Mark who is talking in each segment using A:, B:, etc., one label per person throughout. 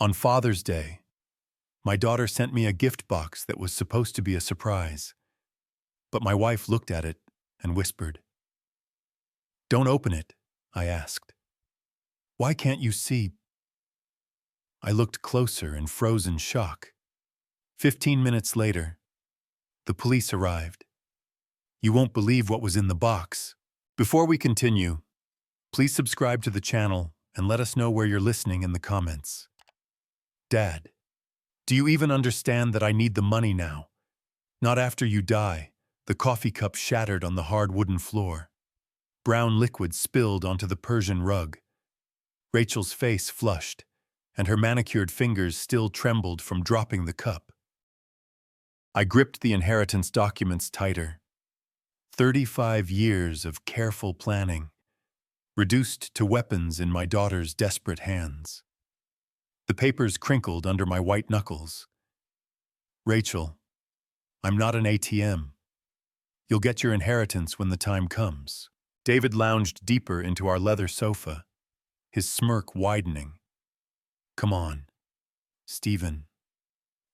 A: On Father's Day, my daughter sent me a gift box that was supposed to be a surprise. But my wife looked at it and whispered, "Don't open it," I asked. "Why can't you see?" I looked closer in frozen shock. 15 minutes later, the police arrived. You won't believe what was in the box. Before we continue, please subscribe to the channel and let us know where you're listening in the comments. Dad, do you even understand that I need the money now? Not after you die. The coffee cup shattered on the hard wooden floor. Brown liquid spilled onto the Persian rug. Rachel's face flushed, and her manicured fingers still trembled from dropping the cup. I gripped the inheritance documents tighter. 35 years of careful planning, reduced to weapons in my daughter's desperate hands. The papers crinkled under my white knuckles. "Rachel, I'm not an ATM. You'll get your inheritance when the time comes." David lounged deeper into our leather sofa, his smirk widening. "Come on, Stephen.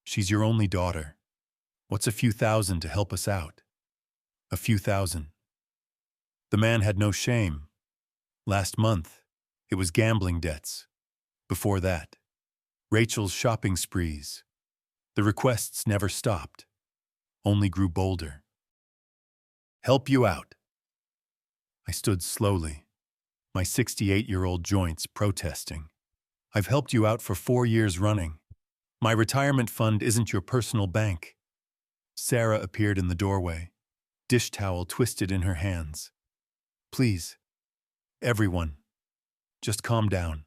A: She's your only daughter. What's a few thousand to help us out? A few thousand." The man had no shame. Last month, it was gambling debts. Before that, Rachel's shopping sprees. The requests never stopped, only grew bolder. "Help you out." I stood slowly, my 68-year-old joints protesting. "I've helped you out for 4 years running. My retirement fund isn't your personal bank." Sarah appeared in the doorway, dish towel twisted in her hands. "Please, everyone, just calm down.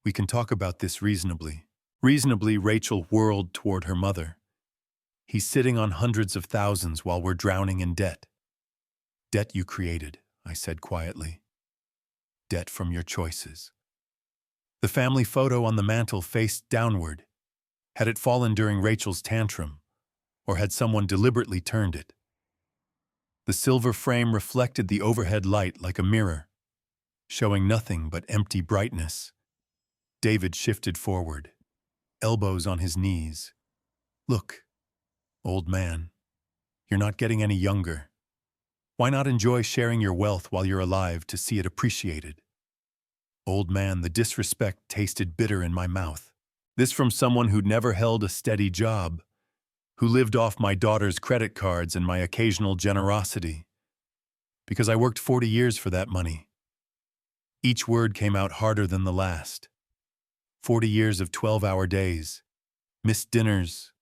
A: We can talk about this reasonably." Reasonably, Rachel whirled toward her mother. "He's sitting on hundreds of thousands while we're drowning in debt." "Debt you created," I said quietly. "Debt from your choices." The family photo on the mantel faced downward. Had it fallen during Rachel's tantrum, or had someone deliberately turned it? The silver frame reflected the overhead light like a mirror, showing nothing but empty brightness. David shifted forward, elbows on his knees. "Look, old man, you're not getting any younger. Why not enjoy sharing your wealth while you're alive to see it appreciated?" Old man, the disrespect tasted bitter in my mouth. This from someone who'd never held a steady job, who lived off my daughter's credit cards and my occasional generosity. Because I worked 40 years for that money. Each word came out harder than the last. 40 years of 12-hour days, missed dinners,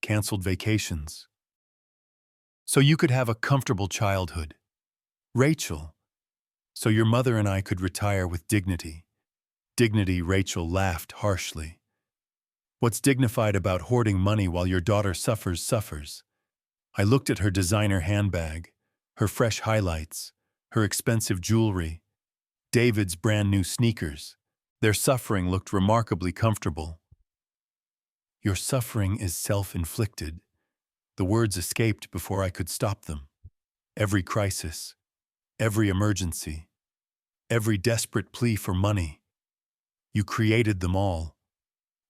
A: canceled vacations. So you could have a comfortable childhood. Rachel, so your mother and I could retire with dignity. Dignity, Rachel laughed harshly. "What's dignified about hoarding money while your daughter suffers? I looked at her designer handbag, her fresh highlights, her expensive jewelry, David's brand new sneakers. Their suffering looked remarkably comfortable. "Your suffering is self-inflicted." The words escaped before I could stop them. Every crisis, every emergency, every desperate plea for money. You created them all.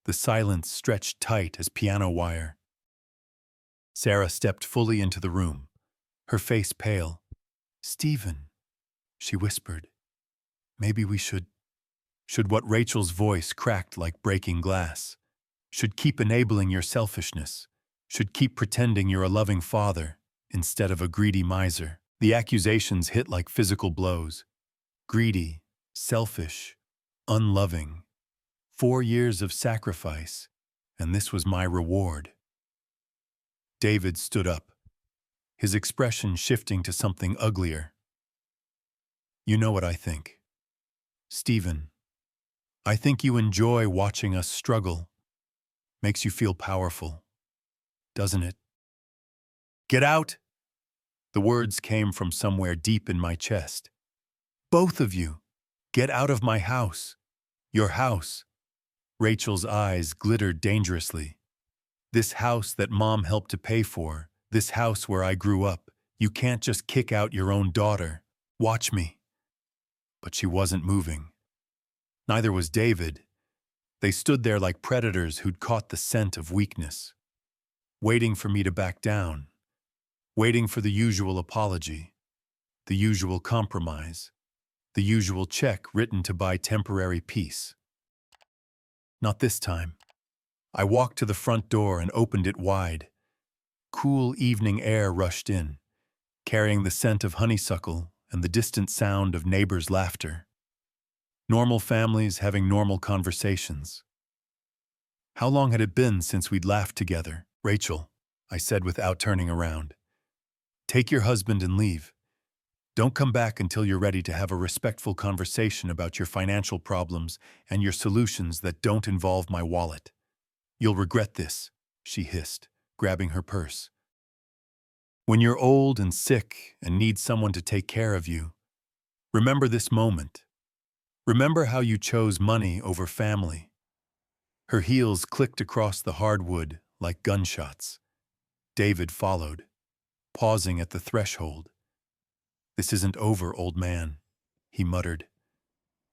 A: The silence stretched tight as piano wire. Sarah stepped fully into the room, her face pale. "Stephen," she whispered, "maybe we should..." Should what? Rachel's voice cracked like breaking glass. "Should keep enabling your selfishness. Should keep pretending you're a loving father instead of a greedy miser." The accusations hit like physical blows. Greedy, selfish, unloving. 4 years of sacrifice, and this was my reward. David stood up, his expression shifting to something uglier. "You know what I think. Stephen, I think you enjoy watching us struggle. Makes you feel powerful, doesn't it?" "Get out!" The words came from somewhere deep in my chest. "Both of you, get out of my house. Your house." Rachel's eyes glittered dangerously. "This house that Mom helped to pay for, this house where I grew up. You can't just kick out your own daughter. Watch me." But she wasn't moving. Neither was David. They stood there like predators who'd caught the scent of weakness, waiting for me to back down, waiting for the usual apology, the usual compromise, the usual check written to buy temporary peace. Not this time. I walked to the front door and opened it wide. Cool evening air rushed in, carrying the scent of honeysuckle and the distant sound of neighbors' laughter. Normal families having normal conversations. How long had it been since we'd laughed together? Rachel, I said without turning around. Take your husband and leave. Don't come back until you're ready to have a respectful conversation about your financial problems and your solutions that don't involve my wallet. You'll regret this, she hissed, grabbing her purse. When you're old and sick and need someone to take care of you, remember this moment. Remember how you chose money over family. Her heels clicked across the hardwood like gunshots. David followed, pausing at the threshold. This isn't over, old man, he muttered.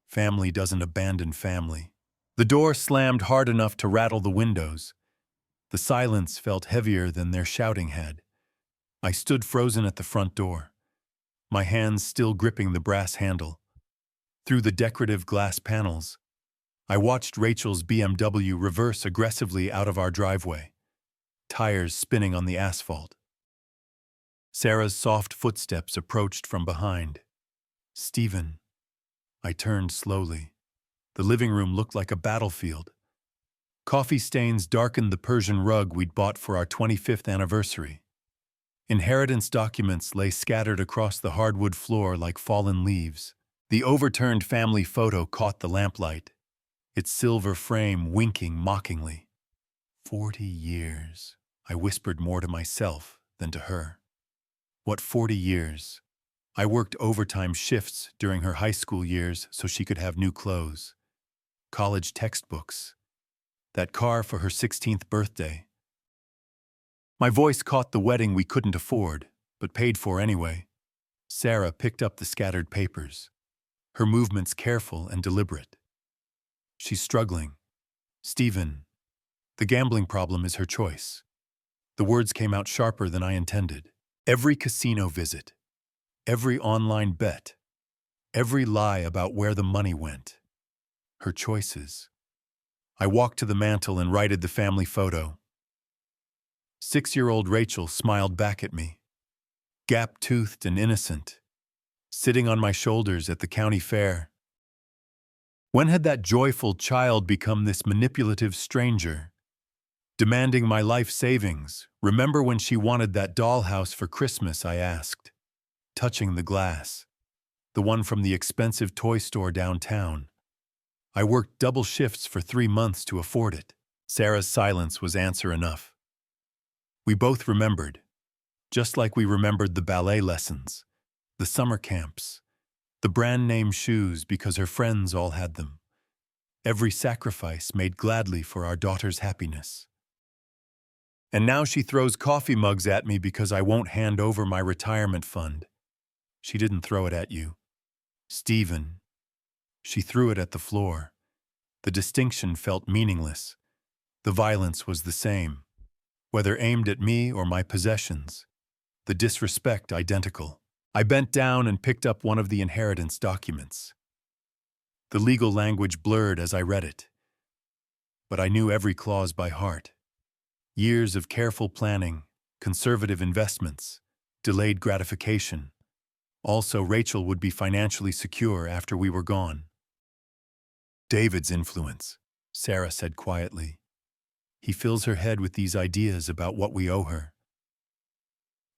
A: Family doesn't abandon family. The door slammed hard enough to rattle the windows. The silence felt heavier than their shouting had. I stood frozen at the front door, my hands still gripping the brass handle. Through the decorative glass panels, I watched Rachel's BMW reverse aggressively out of our driveway, tires spinning on the asphalt. Sarah's soft footsteps approached from behind. Stephen. I turned slowly. The living room looked like a battlefield. Coffee stains darkened the Persian rug we'd bought for our 25th anniversary. Inheritance documents lay scattered across the hardwood floor like fallen leaves. The overturned family photo caught the lamplight, its silver frame winking mockingly. 40 years, I whispered more to myself than to her. What 40 years? I worked overtime shifts during her high school years so she could have new clothes, college textbooks, that car for her 16th birthday. My voice caught the wedding we couldn't afford, but paid for anyway. Sarah picked up the scattered papers, her movements careful and deliberate. She's struggling. Stephen, the gambling problem is her choice. The words came out sharper than I intended. Every casino visit, every online bet, every lie about where the money went. Her choices. I walked to the mantel and righted the family photo. 6-year-old Rachel smiled back at me, gap-toothed and innocent, sitting on my shoulders at the county fair. When had that joyful child become this manipulative stranger, demanding my life savings? Remember when she wanted that dollhouse for Christmas, I asked, touching the glass, the one from the expensive toy store downtown. I worked double shifts for 3 months to afford it. Sarah's silence was answer enough. We both remembered, just like we remembered the ballet lessons, the summer camps, the brand-name shoes because her friends all had them. Every sacrifice made gladly for our daughter's happiness. And now she throws coffee mugs at me because I won't hand over my retirement fund. She didn't throw it at you, Stephen. She threw it at the floor. The distinction felt meaningless. The violence was the same, whether aimed at me or my possessions. The disrespect identical. I bent down and picked up one of the inheritance documents. The legal language blurred as I read it, but I knew every clause by heart. Years of careful planning, conservative investments, delayed gratification. Also, Rachel would be financially secure after we were gone. David's influence, Sarah said quietly. He fills her head with these ideas about what we owe her.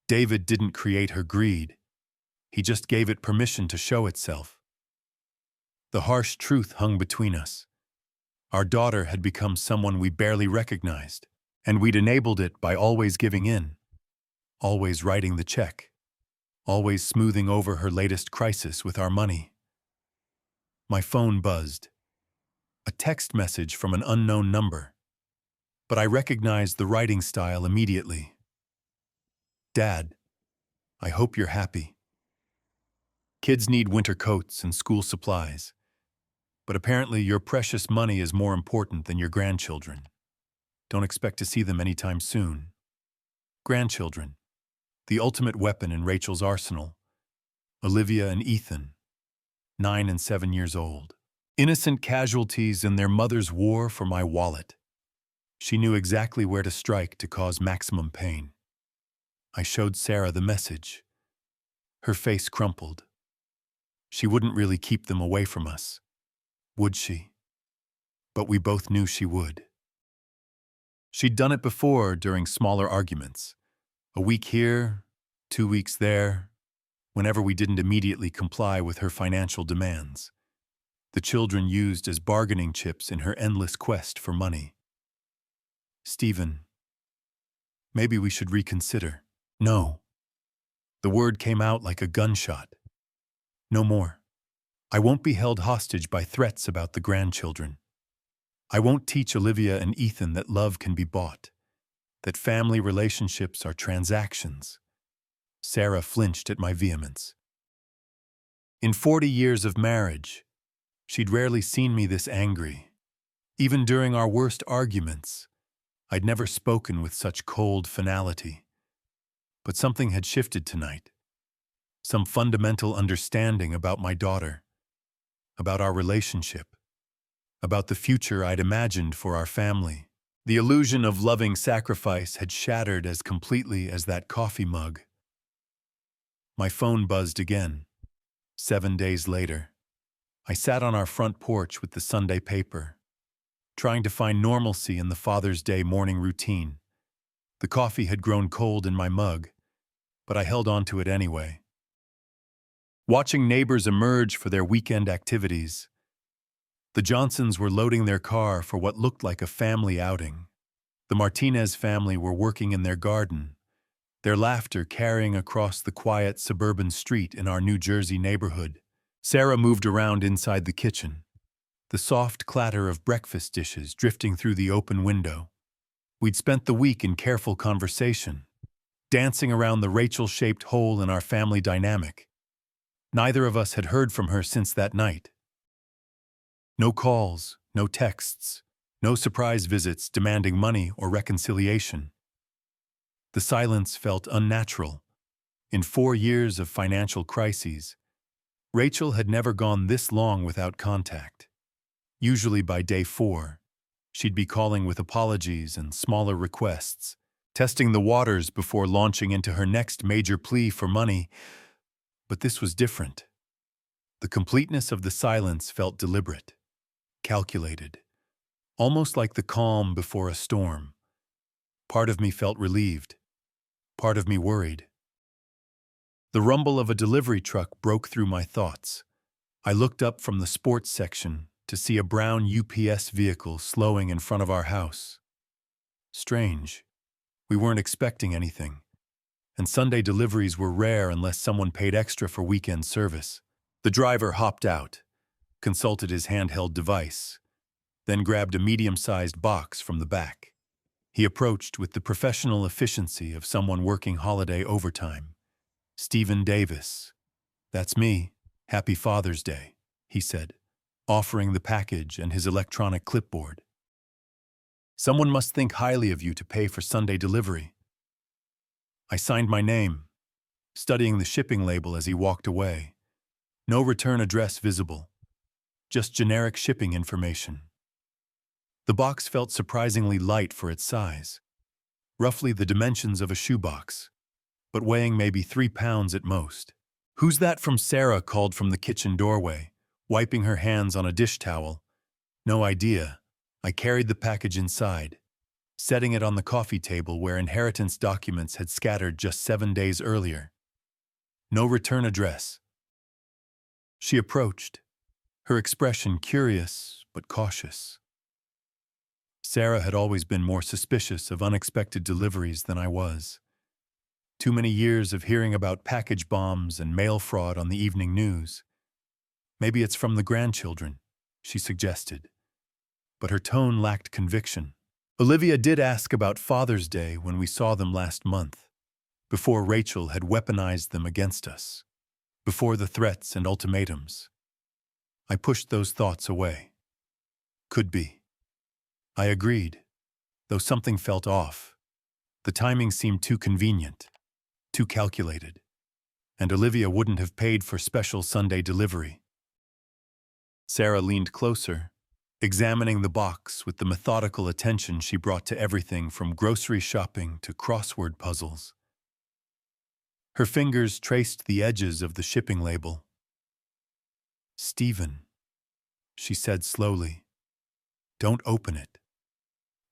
A: David didn't create her greed. He just gave it permission to show itself. The harsh truth hung between us. Our daughter had become someone we barely recognized, and we'd enabled it by always giving in, always writing the check, always smoothing over her latest crisis with our money. My phone buzzed. A text message from an unknown number, but I recognized the writing style immediately. Dad, I hope you're happy. Kids need winter coats and school supplies. But apparently your precious money is more important than your grandchildren. Don't expect to see them anytime soon. Grandchildren, the ultimate weapon in Rachel's arsenal. Olivia and Ethan, 9 and 7 years old. Innocent casualties in their mother's war for my wallet. She knew exactly where to strike to cause maximum pain. I showed Sarah the message. Her face crumpled. She wouldn't really keep them away from us, would she? But we both knew she would. She'd done it before during smaller arguments. A week here, 2 weeks there, whenever we didn't immediately comply with her financial demands. The children used as bargaining chips in her endless quest for money. Stephen, maybe we should reconsider. No. The word came out like a gunshot. No more. I won't be held hostage by threats about the grandchildren. I won't teach Olivia and Ethan that love can be bought, that family relationships are transactions. Sarah flinched at my vehemence. In 40 years of marriage, she'd rarely seen me this angry. Even during our worst arguments, I'd never spoken with such cold finality. But something had shifted tonight. Some fundamental understanding about my daughter, about our relationship, about the future I'd imagined for our family. The illusion of loving sacrifice had shattered as completely as that coffee mug. My phone buzzed again. 7 days later, I sat on our front porch with the Sunday paper, trying to find normalcy in the Father's Day morning routine. The coffee had grown cold in my mug, but I held on to it anyway. Watching neighbors emerge for their weekend activities, the Johnsons were loading their car for what looked like a family outing. The Martinez family were working in their garden, their laughter carrying across the quiet suburban street in our New Jersey neighborhood. Sarah moved around inside the kitchen, the soft clatter of breakfast dishes drifting through the open window. We'd spent the week in careful conversation, dancing around the Rachel-shaped hole in our family dynamic. Neither of us had heard from her since that night. No calls, no texts, no surprise visits demanding money or reconciliation. The silence felt unnatural. In 4 years of financial crises, Rachel had never gone this long without contact. Usually by day 4, she'd be calling with apologies and smaller requests, testing the waters before launching into her next major plea for money. But this was different. The completeness of the silence felt deliberate, calculated, almost like the calm before a storm. Part of me felt relieved, part of me worried. The rumble of a delivery truck broke through my thoughts. I looked up from the sports section to see a brown UPS vehicle slowing in front of our house. Strange. We weren't expecting anything, and Sunday deliveries were rare unless someone paid extra for weekend service. The driver hopped out, consulted his handheld device, then grabbed a medium-sized box from the back. He approached with the professional efficiency of someone working holiday overtime. "Stephen Davis. That's me. Happy Father's Day," he said, offering the package and his electronic clipboard. "Someone must think highly of you to pay for Sunday delivery." I signed my name, studying the shipping label as he walked away. No return address visible, just generic shipping information. The box felt surprisingly light for its size, roughly the dimensions of a shoebox, but weighing maybe 3 pounds at most. "Who's that?" from Sarah called from the kitchen doorway, wiping her hands on a dish towel. No idea. I carried the package inside, setting it on the coffee table where inheritance documents had scattered just 7 days earlier. No return address. She approached, her expression curious but cautious. Sarah had always been more suspicious of unexpected deliveries than I was. Too many years of hearing about package bombs and mail fraud on the evening news. "Maybe it's from the grandchildren," she suggested, but her tone lacked conviction. Olivia did ask about Father's Day when we saw them last month, before Rachel had weaponized them against us, before the threats and ultimatums. I pushed those thoughts away. Could be. I agreed, though something felt off. The timing seemed too convenient, too calculated, and Olivia wouldn't have paid for special Sunday delivery. Sarah leaned closer, examining the box with the methodical attention she brought to everything from grocery shopping to crossword puzzles. Her fingers traced the edges of the shipping label. "Stephen," she said slowly, "don't open it."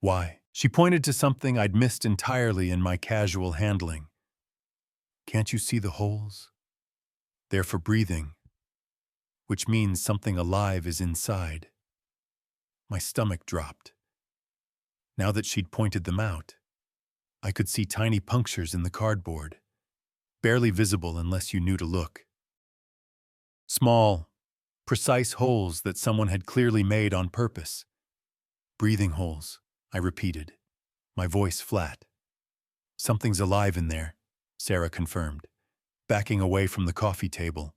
A: "Why?" She pointed to something I'd missed entirely in my casual handling. "Can't you see the holes? They're for breathing, which means something alive is inside." My stomach dropped. Now that she'd pointed them out, I could see tiny punctures in the cardboard, barely visible unless you knew to look. Small, precise holes that someone had clearly made on purpose. "Breathing holes," I repeated, my voice flat. "Something's alive in there," Sarah confirmed, backing away from the coffee table.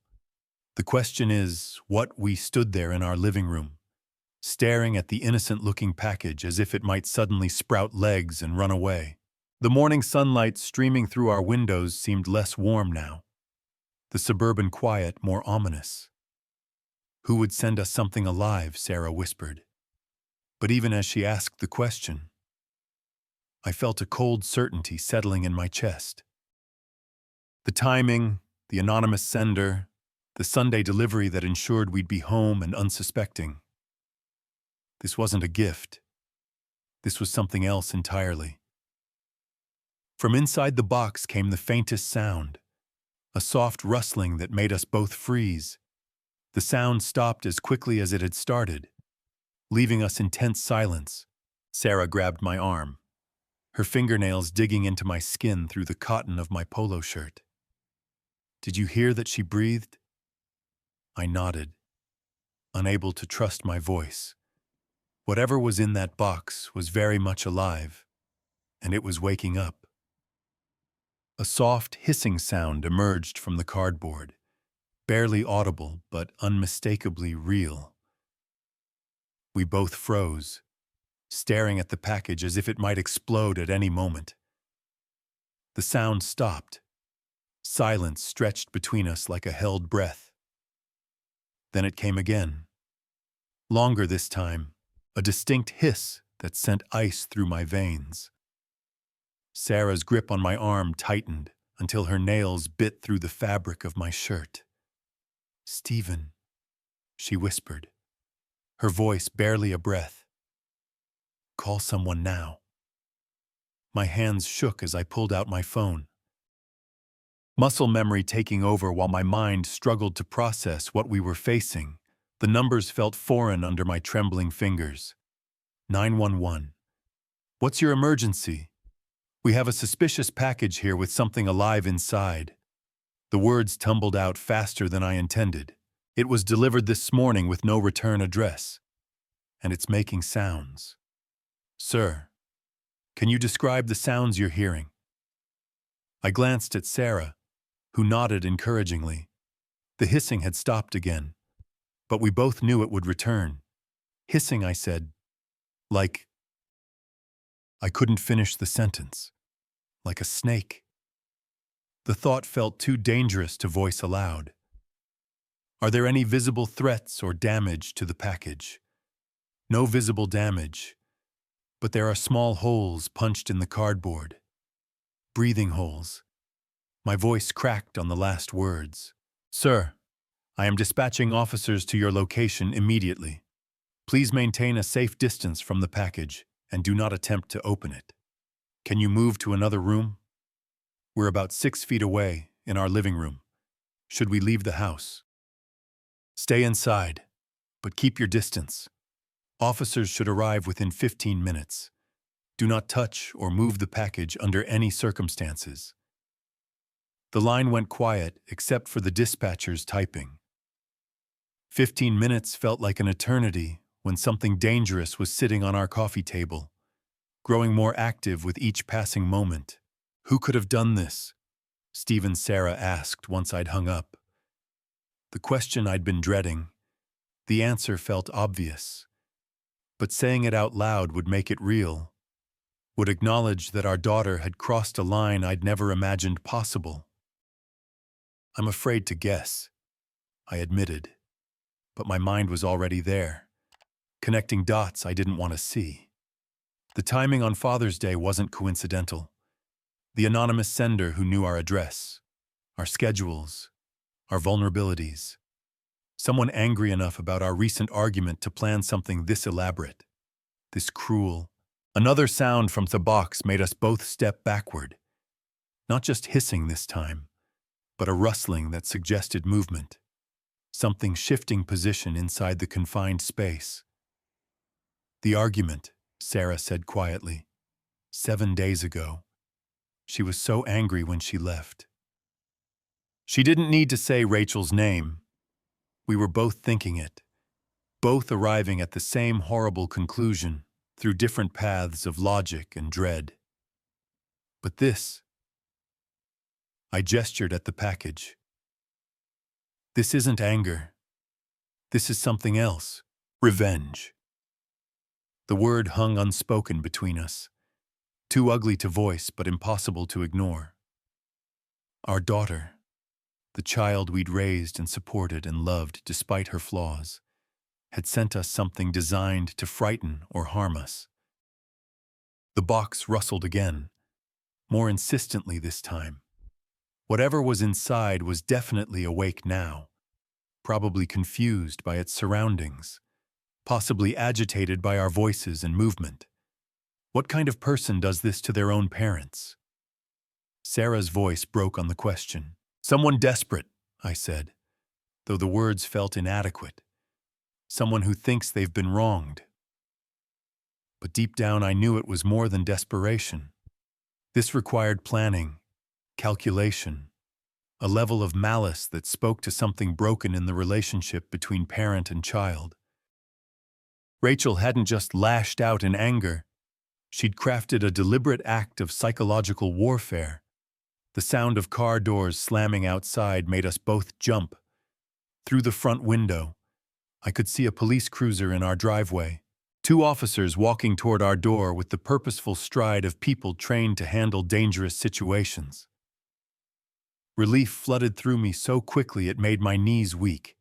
A: "The question is, what?" We stood there in our living room, staring at the innocent-looking package as if it might suddenly sprout legs and run away. The morning sunlight streaming through our windows seemed less warm now, the suburban quiet more ominous. "Who would send us something alive?" Sarah whispered. But even as she asked the question, I felt a cold certainty settling in my chest. The timing, the anonymous sender, the Sunday delivery that ensured we'd be home and unsuspecting. This wasn't a gift. This was something else entirely. From inside the box came the faintest sound, a soft rustling that made us both freeze. The sound stopped as quickly as it had started, leaving us in tense silence. Sarah grabbed my arm, her fingernails digging into my skin through the cotton of my polo shirt. "Did you hear that she breathed?" I nodded, unable to trust my voice. Whatever was in that box was very much alive, and it was waking up. A soft hissing sound emerged from the cardboard, barely audible but unmistakably real. We both froze, staring at the package as if it might explode at any moment. The sound stopped. Silence stretched between us like a held breath. Then it came again. Longer this time, a distinct hiss that sent ice through my veins. Sarah's grip on my arm tightened until her nails bit through the fabric of my shirt. "Stephen," she whispered, her voice barely a breath. "Call someone now." My hands shook as I pulled out my phone, muscle memory taking over while my mind struggled to process what we were facing. The numbers felt foreign under my trembling fingers. 911. "What's your emergency?" "We have a suspicious package here with something alive inside." The words tumbled out faster than I intended. "It was delivered this morning with no return address. And it's making sounds." "Sir, can you describe the sounds you're hearing?" I glanced at Sarah, who nodded encouragingly. The hissing had stopped again, but we both knew it would return. "Hissing," I said, "like..." I couldn't finish the sentence. "Like a snake." The thought felt too dangerous to voice aloud. "Are there any visible threats or damage to the package?" "No visible damage, but there are small holes punched in the cardboard. Breathing holes." My voice cracked on the last words. "Sir, I am dispatching officers to your location immediately. Please maintain a safe distance from the package and do not attempt to open it. Can you move to another room?" "We're about 6 feet away, in our living room. Should we leave the house?" "Stay inside, but keep your distance. Officers should arrive within 15 minutes. Do not touch or move the package under any circumstances." The line went quiet except for the dispatcher's typing. 15 minutes felt like an eternity when something dangerous was sitting on our coffee table, growing more active with each passing moment. "Who could have done this?" Sarah asked once I'd hung up. The question I'd been dreading, The answer felt obvious, but saying it out loud would make it real, would acknowledge that our daughter had crossed a line I'd never imagined possible. I'm afraid to guess, I admitted, but my mind was already there, connecting dots I didn't want to see. The timing on Father's Day wasn't coincidental. The anonymous sender who knew our address, our schedules, our vulnerabilities. Someone angry enough about our recent argument to plan something this elaborate, this cruel. Another sound from the box made us both step backward. Not just hissing this time, but a rustling that suggested movement. Something shifting position inside the confined space. The argument, Sarah said quietly. 7 days ago. She was so angry when she left. She didn't need to say Rachel's name. We were both thinking it, both arriving at the same horrible conclusion through different paths of logic and dread. But this, I gestured at the package. This isn't anger. This is something else. Revenge. The word hung unspoken between us, too ugly to voice but impossible to ignore. Our daughter, the child we'd raised and supported and loved despite her flaws, had sent us something designed to frighten or harm us. The box rustled again, more insistently this time. Whatever was inside was definitely awake now, probably confused by its surroundings, possibly agitated by our voices and movement. What kind of person does this to their own parents? Sarah's voice broke on the question. Someone desperate, I said, though the words felt inadequate. Someone who thinks they've been wronged. But deep down I knew it was more than desperation. This required planning, calculation, a level of malice that spoke to something broken in the relationship between parent and child. Rachel hadn't just lashed out in anger. She'd crafted a deliberate act of psychological warfare. The sound of car doors slamming outside made us both jump. Through the front window, I could see a police cruiser in our driveway. 2 officers walking toward our door with the purposeful stride of people trained to handle dangerous situations. Relief flooded through me so quickly it made my knees weak.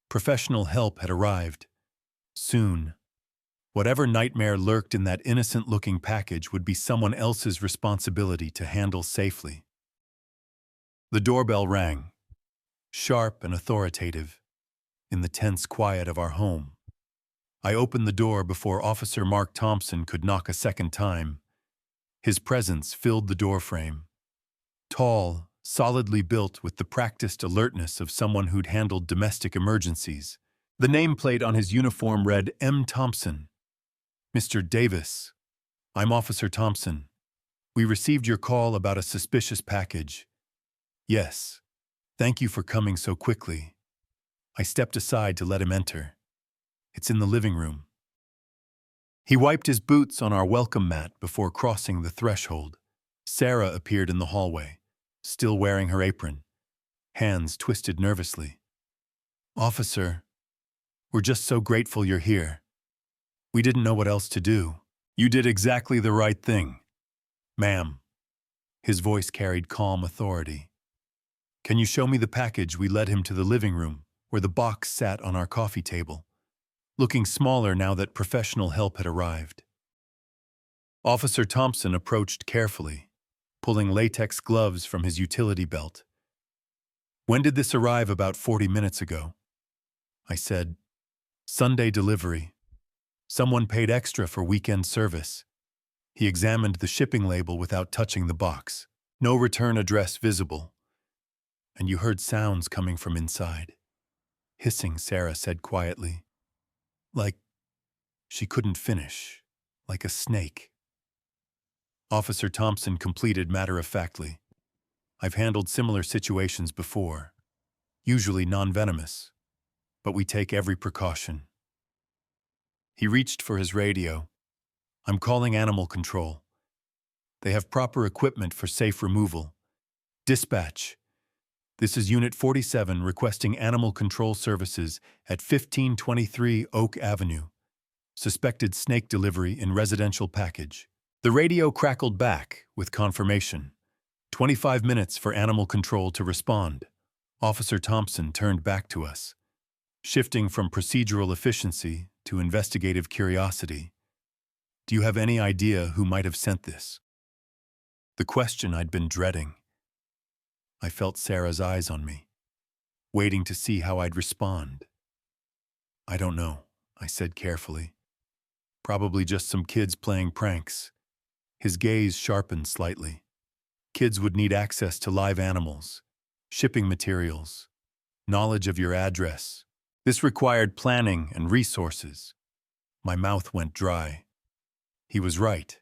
A: Professional help had arrived. Soon. Whatever nightmare lurked in that innocent-looking package would be someone else's responsibility to handle safely. The doorbell rang, sharp and authoritative, in the tense quiet of our home. I opened the door before Officer Mark Thompson could knock a second time. His presence filled the doorframe. Tall, solidly built with the practiced alertness of someone who'd handled domestic emergencies. The nameplate on his uniform read M. Thompson. Mr. Davis, I'm Officer Thompson. We received your call about a suspicious package. Yes. Thank you for coming so quickly. I stepped aside to let him enter. It's in the living room. He wiped his boots on our welcome mat before crossing the threshold. Sarah appeared in the hallway, still wearing her apron, hands twisted nervously. Officer, we're just so grateful you're here. We didn't know what else to do. You did exactly the right thing, ma'am. His voice carried calm authority. Can you show me the package? We led him to the living room, where the box sat on our coffee table, looking smaller now that professional help had arrived. Officer Thompson approached carefully, pulling latex gloves from his utility belt. When did this arrive? About 40 minutes ago. I said, Sunday delivery. Someone paid extra for weekend service. He examined the shipping label without touching the box. No return address visible. And you heard sounds coming from inside. Hissing, Sarah said quietly. Like she couldn't finish. Like a snake. Officer Thompson completed matter-of-factly. I've handled similar situations before. Usually non-venomous. But we take every precaution. He reached for his radio. I'm calling animal control. They have proper equipment for safe removal. Dispatch. This is Unit 47 requesting animal control services at 1523 Oak Avenue. Suspected snake delivery in residential package. The radio crackled back with confirmation. 25 minutes for animal control to respond. Officer Thompson turned back to us, shifting from procedural efficiency to investigative curiosity. Do you have any idea who might have sent this? The question I'd been dreading. I felt Sarah's eyes on me, waiting to see how I'd respond. I don't know, I said carefully. Probably just some kids playing pranks. His gaze sharpened slightly. Kids would need access to live animals, shipping materials, knowledge of your address. This required planning and resources. My mouth went dry. He was right.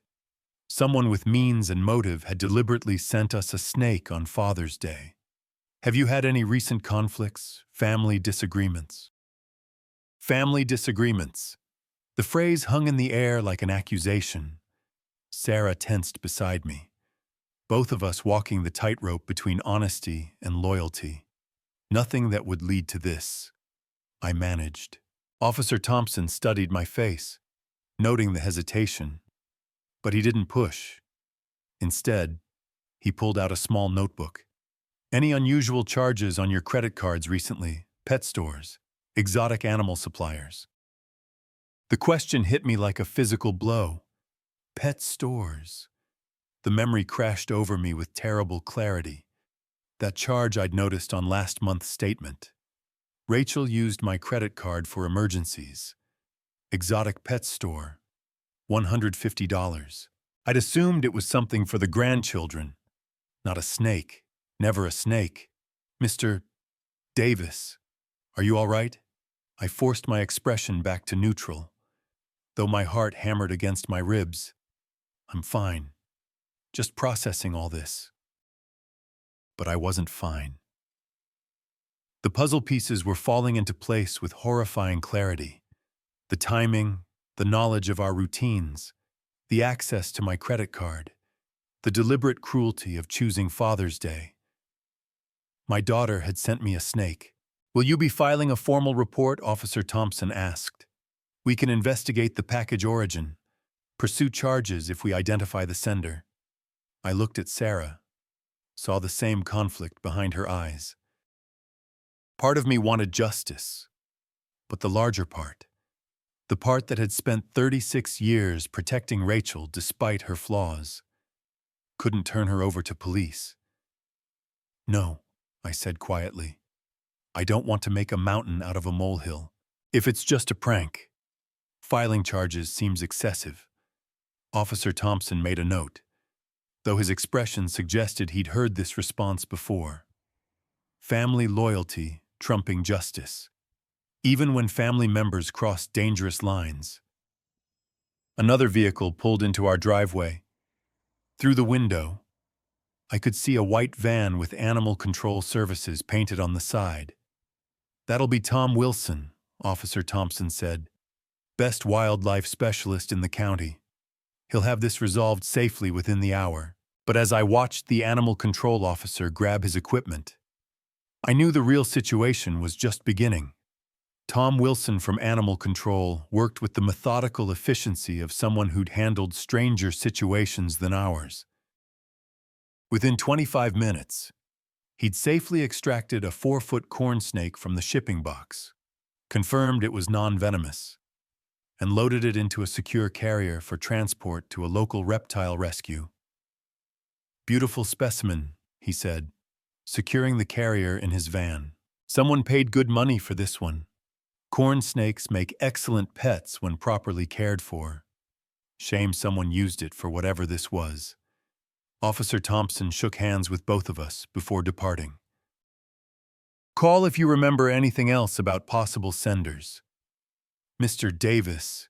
A: Someone with means and motive had deliberately sent us a snake on Father's Day. Have you had any recent conflicts, family disagreements? Family disagreements. The phrase hung in the air like an accusation. Sarah tensed beside me, both of us walking the tightrope between honesty and loyalty. Nothing that would lead to this, I managed. Officer Thompson studied my face, noting the hesitation. But he didn't push. Instead, he pulled out a small notebook. Any unusual charges on your credit cards recently? Pet stores, exotic animal suppliers. The question hit me like a physical blow. Pet stores. The memory crashed over me with terrible clarity. That charge I'd noticed on last month's statement. Rachel used my credit card for emergencies. Exotic pet store. $150. I'd assumed it was something for the grandchildren. Not a snake. Never a snake. Mr. Davis, are you all right? I forced my expression back to neutral, though my heart hammered against my ribs. I'm fine. Just processing all this. But I wasn't fine. The puzzle pieces were falling into place with horrifying clarity. The timing, the knowledge of our routines, the access to my credit card, the deliberate cruelty of choosing Father's Day. My daughter had sent me a snake. Will you be filing a formal report? Officer Thompson asked. We can investigate the package origin, pursue charges if we identify the sender. I looked at Sarah, saw the same conflict behind her eyes. Part of me wanted justice, but the larger part, the part that had spent 36 years protecting Rachel despite her flaws, couldn't turn her over to police. No, I said quietly. I don't want to make a mountain out of a molehill. If it's just a prank, filing charges seems excessive. Officer Thompson made a note, though his expression suggested he'd heard this response before. Family loyalty trumping justice, even when family members crossed dangerous lines. Another vehicle pulled into our driveway. Through the window, I could see a white van with animal control services painted on the side. That'll be Tom Wilson, Officer Thompson said. Best wildlife specialist in the county. He'll have this resolved safely within the hour. But as I watched the animal control officer grab his equipment, I knew the real situation was just beginning. Tom Wilson from Animal Control worked with the methodical efficiency of someone who'd handled stranger situations than ours. Within 25 minutes, he'd safely extracted a 4-foot corn snake from the shipping box, confirmed it was non-venomous, and loaded it into a secure carrier for transport to a local reptile rescue. Beautiful specimen, he said, securing the carrier in his van. Someone paid good money for this one. Corn snakes make excellent pets when properly cared for. Shame someone used it for whatever this was. Officer Thompson shook hands with both of us before departing. Call if you remember anything else about possible senders. Mr. Davis,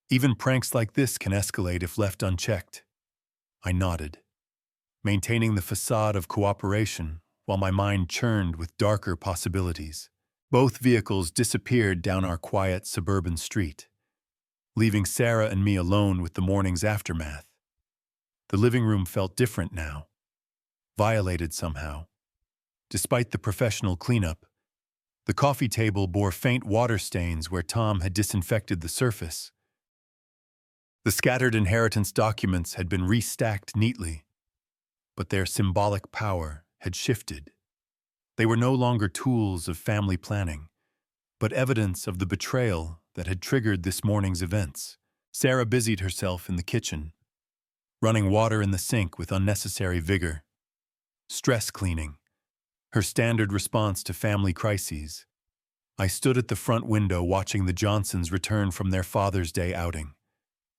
A: even pranks like this can escalate if left unchecked. I nodded, maintaining the facade of cooperation while my mind churned with darker possibilities. Both vehicles disappeared down our quiet suburban street, leaving Sarah and me alone with the morning's aftermath. The living room felt different now, violated somehow. Despite the professional cleanup, the coffee table bore faint water stains where Tom had disinfected the surface. The scattered inheritance documents had been restacked neatly, but their symbolic power had shifted. They were no longer tools of family planning, but evidence of the betrayal that had triggered this morning's events. Sarah busied herself in the kitchen, running water in the sink with unnecessary vigor. Stress cleaning, her standard response to family crises. I stood at the front window watching the Johnsons return from their Father's Day outing,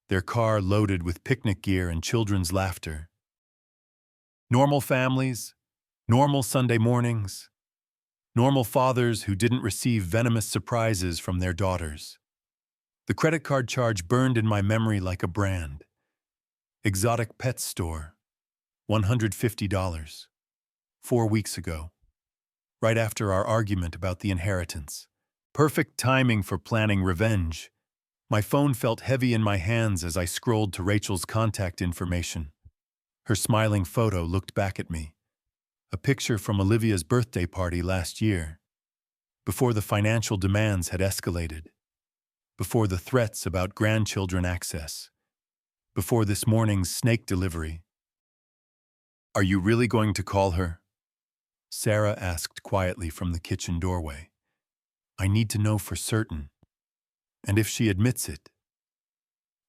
A: their car loaded with picnic gear and children's laughter. Normal families, normal Sunday mornings, normal fathers who didn't receive venomous surprises from their daughters. The credit card charge burned in my memory like a brand. Exotic pet store, $150. 4 weeks ago, right after our argument about the inheritance. Perfect timing for planning revenge. My phone felt heavy in my hands as I scrolled to Rachel's contact information. Her smiling photo looked back at me. A picture from Olivia's birthday party last year. Before the financial demands had escalated. Before the threats about grandchildren access. Before this morning's snake delivery. "Are you really going to call her?" Sarah asked quietly from the kitchen doorway. "I need to know for certain. And if she admits it."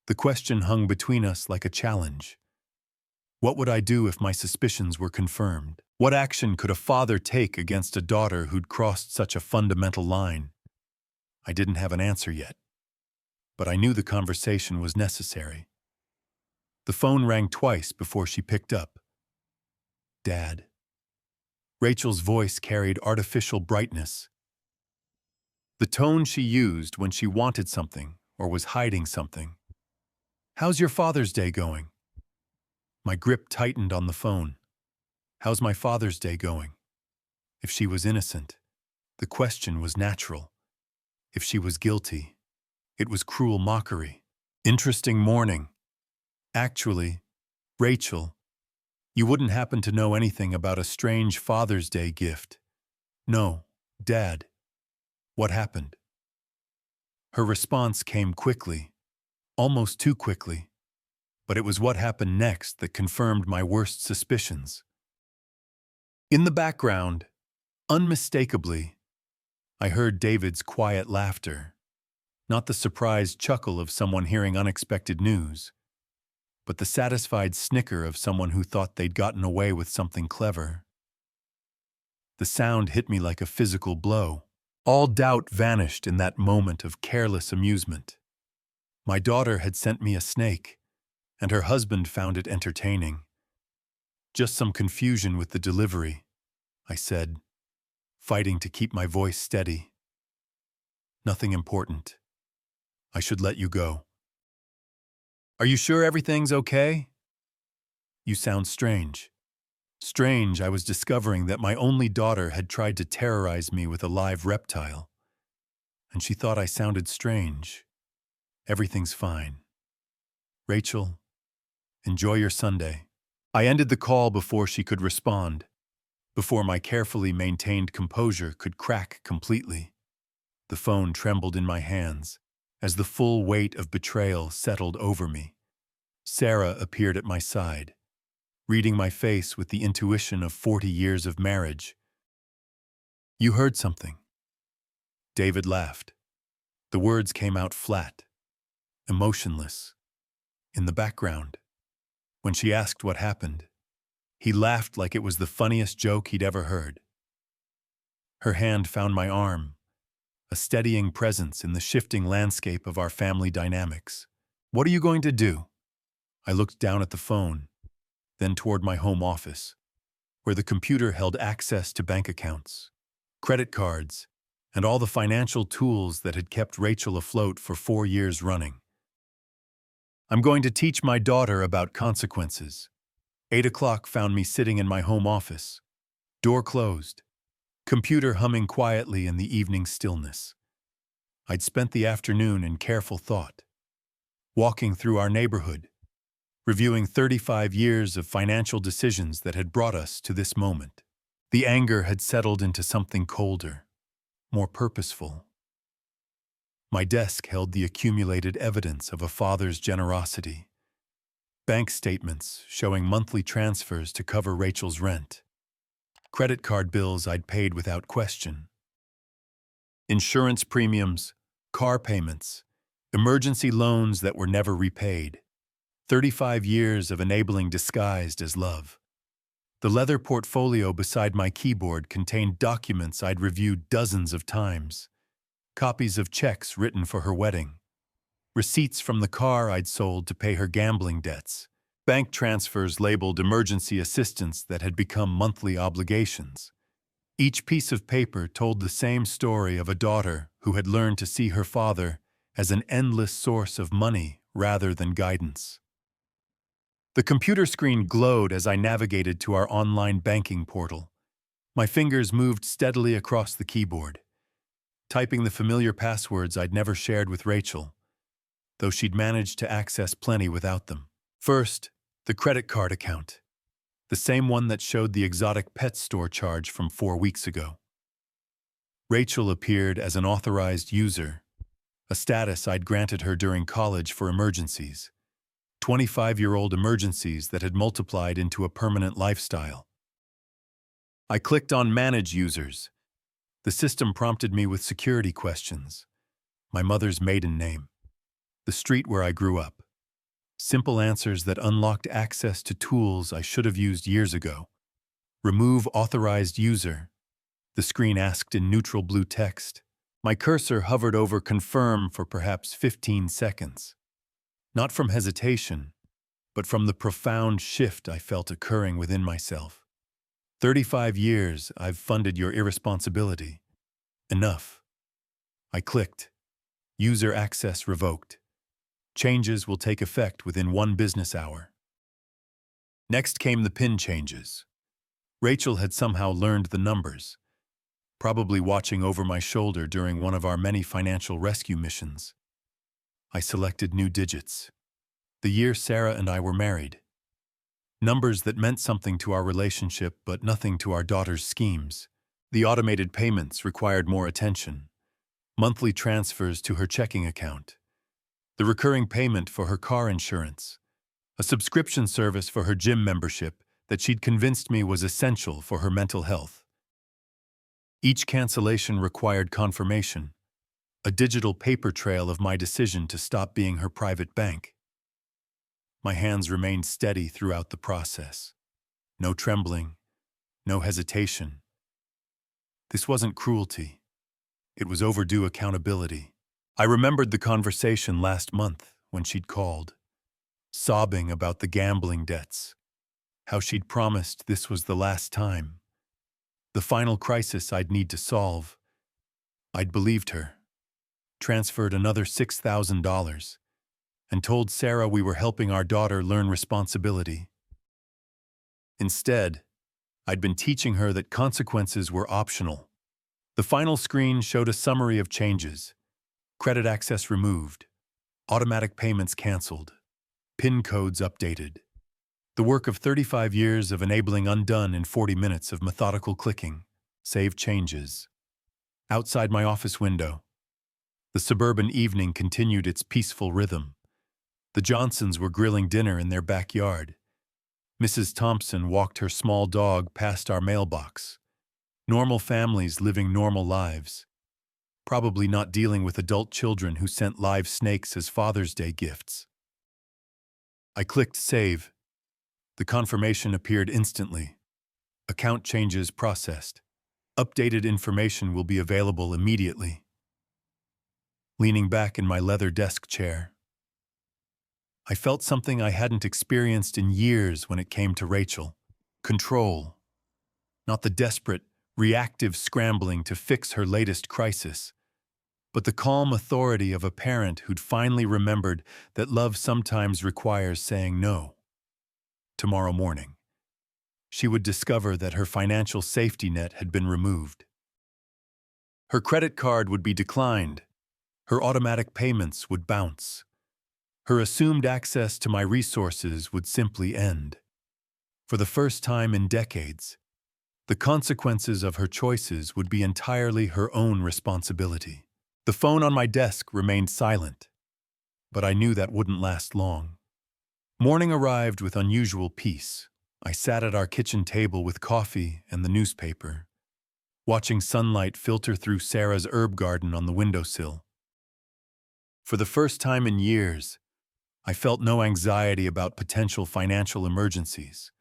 A: The question hung between us like a challenge. What would I do if my suspicions were confirmed? What action could a father take against a daughter who'd crossed such a fundamental line? I didn't have an answer yet, but I knew the conversation was necessary. The phone rang twice before she picked up. "Dad." Rachel's voice carried artificial brightness. The tone she used when she wanted something or was hiding something. "How's your Father's Day going?" My grip tightened on the phone. How's my Father's Day going? If she was innocent, the question was natural. If she was guilty, it was cruel mockery. Interesting morning. Actually, Rachel, you wouldn't happen to know anything about a strange Father's Day gift. No, Dad. What happened? Her response came quickly, almost too quickly, but it was what happened next that confirmed my worst suspicions. In the background, unmistakably, I heard David's quiet laughter, not the surprised chuckle of someone hearing unexpected news, but the satisfied snicker of someone who thought they'd gotten away with something clever. The sound hit me like a physical blow. All doubt vanished in that moment of careless amusement. My daughter had sent me a snake, and her husband found it entertaining. "Just some confusion with the delivery," I said, fighting to keep my voice steady. "Nothing important. I should let you go." "Are you sure everything's okay?" "You sound strange." Strange, I was discovering that my only daughter had tried to terrorize me with a live reptile. And she thought I sounded strange. "Everything's fine. Rachel, enjoy your Sunday." I ended the call before she could respond, before my carefully maintained composure could crack completely. The phone trembled in my hands as the full weight of betrayal settled over me. Sarah appeared at my side, reading my face with the intuition of 40 years of marriage. "You heard something." David laughed. The words came out flat, emotionless. In the background, when she asked what happened, he laughed like it was the funniest joke he'd ever heard. Her hand found my arm, a steadying presence in the shifting landscape of our family dynamics. "What are you going to do?" I looked down at the phone, then toward my home office, where the computer held access to bank accounts, credit cards, and all the financial tools that had kept Rachel afloat for 4 years running. "I'm going to teach my daughter about consequences." 8 o'clock found me sitting in my home office, door closed, computer humming quietly in the evening stillness. I'd spent the afternoon in careful thought, walking through our neighborhood, reviewing 35 years of financial decisions that had brought us to this moment. The anger had settled into something colder, more purposeful. My desk held the accumulated evidence of a father's generosity. Bank statements showing monthly transfers to cover Rachel's rent. Credit card bills I'd paid without question. Insurance premiums, car payments, emergency loans that were never repaid. 35 years of enabling disguised as love. The leather portfolio beside my keyboard contained documents I'd reviewed dozens of times. Copies of checks written for her wedding. Receipts from the car I'd sold to pay her gambling debts. Bank transfers labeled emergency assistance that had become monthly obligations. Each piece of paper told the same story of a daughter who had learned to see her father as an endless source of money rather than guidance. The computer screen glowed as I navigated to our online banking portal. My fingers moved steadily across the keyboard, typing the familiar passwords I'd never shared with Rachel, though she'd managed to access plenty without them. First, the credit card account, the same one that showed the exotic pet store charge from 4 weeks ago. Rachel appeared as an authorized user, a status I'd granted her during college for emergencies. 25-year-old emergencies that had multiplied into a permanent lifestyle. I clicked on Manage Users. The system prompted me with security questions. My mother's maiden name. The street where I grew up. Simple answers that unlocked access to tools I should have used years ago. Remove authorized user. The screen asked in neutral blue text. My cursor hovered over Confirm for perhaps 15 seconds. Not from hesitation, but from the profound shift I felt occurring within myself. 35 years I've funded your irresponsibility. Enough. I clicked. User access revoked. Changes will take effect within 1 business hour. Next came the PIN changes. Rachel had somehow learned the numbers, probably watching over my shoulder during one of our many financial rescue missions. I selected new digits. The year Sarah and I were married. Numbers that meant something to our relationship but nothing to our daughter's schemes. The automated payments required more attention. Monthly transfers to her checking account. The recurring payment for her car insurance. A subscription service for her gym membership that she'd convinced me was essential for her mental health. Each cancellation required confirmation. A digital paper trail of my decision to stop being her private bank. My hands remained steady throughout the process. No trembling, no hesitation. This wasn't cruelty. It was overdue accountability. I remembered the conversation last month when she'd called, sobbing about the gambling debts, how she'd promised this was the last time, the final crisis I'd need to solve. I'd believed her, transferred another $6,000, and told Sarah we were helping our daughter learn responsibility. Instead, I'd been teaching her that consequences were optional. The final screen showed a summary of changes. Credit access removed. Automatic payments canceled. PIN codes updated. The work of 35 years of enabling undone in 40 minutes of methodical clicking. Save changes. Outside my office window, the suburban evening continued its peaceful rhythm. The Johnsons were grilling dinner in their backyard. Mrs. Thompson walked her small dog past our mailbox. Normal families living normal lives. Probably not dealing with adult children who sent live snakes as Father's Day gifts. I clicked Save. The confirmation appeared instantly. Account changes processed. Updated information will be available immediately. Leaning back in my leather desk chair, I felt something I hadn't experienced in years when it came to Rachel. Control. Not the desperate, reactive scrambling to fix her latest crisis, but the calm authority of a parent who'd finally remembered that love sometimes requires saying no. Tomorrow morning, she would discover that her financial safety net had been removed. Her credit card would be declined. Her automatic payments would bounce. Her assumed access to my resources would simply end. For the first time in decades, The consequences of her choices would be entirely her own responsibility. The phone on my desk remained silent, but I knew that wouldn't last long. Morning arrived with unusual peace. I sat at our kitchen table with coffee and the newspaper, watching sunlight filter through Sarah's herb garden on the windowsill. For the first time in years, I felt no anxiety about potential financial emergencies,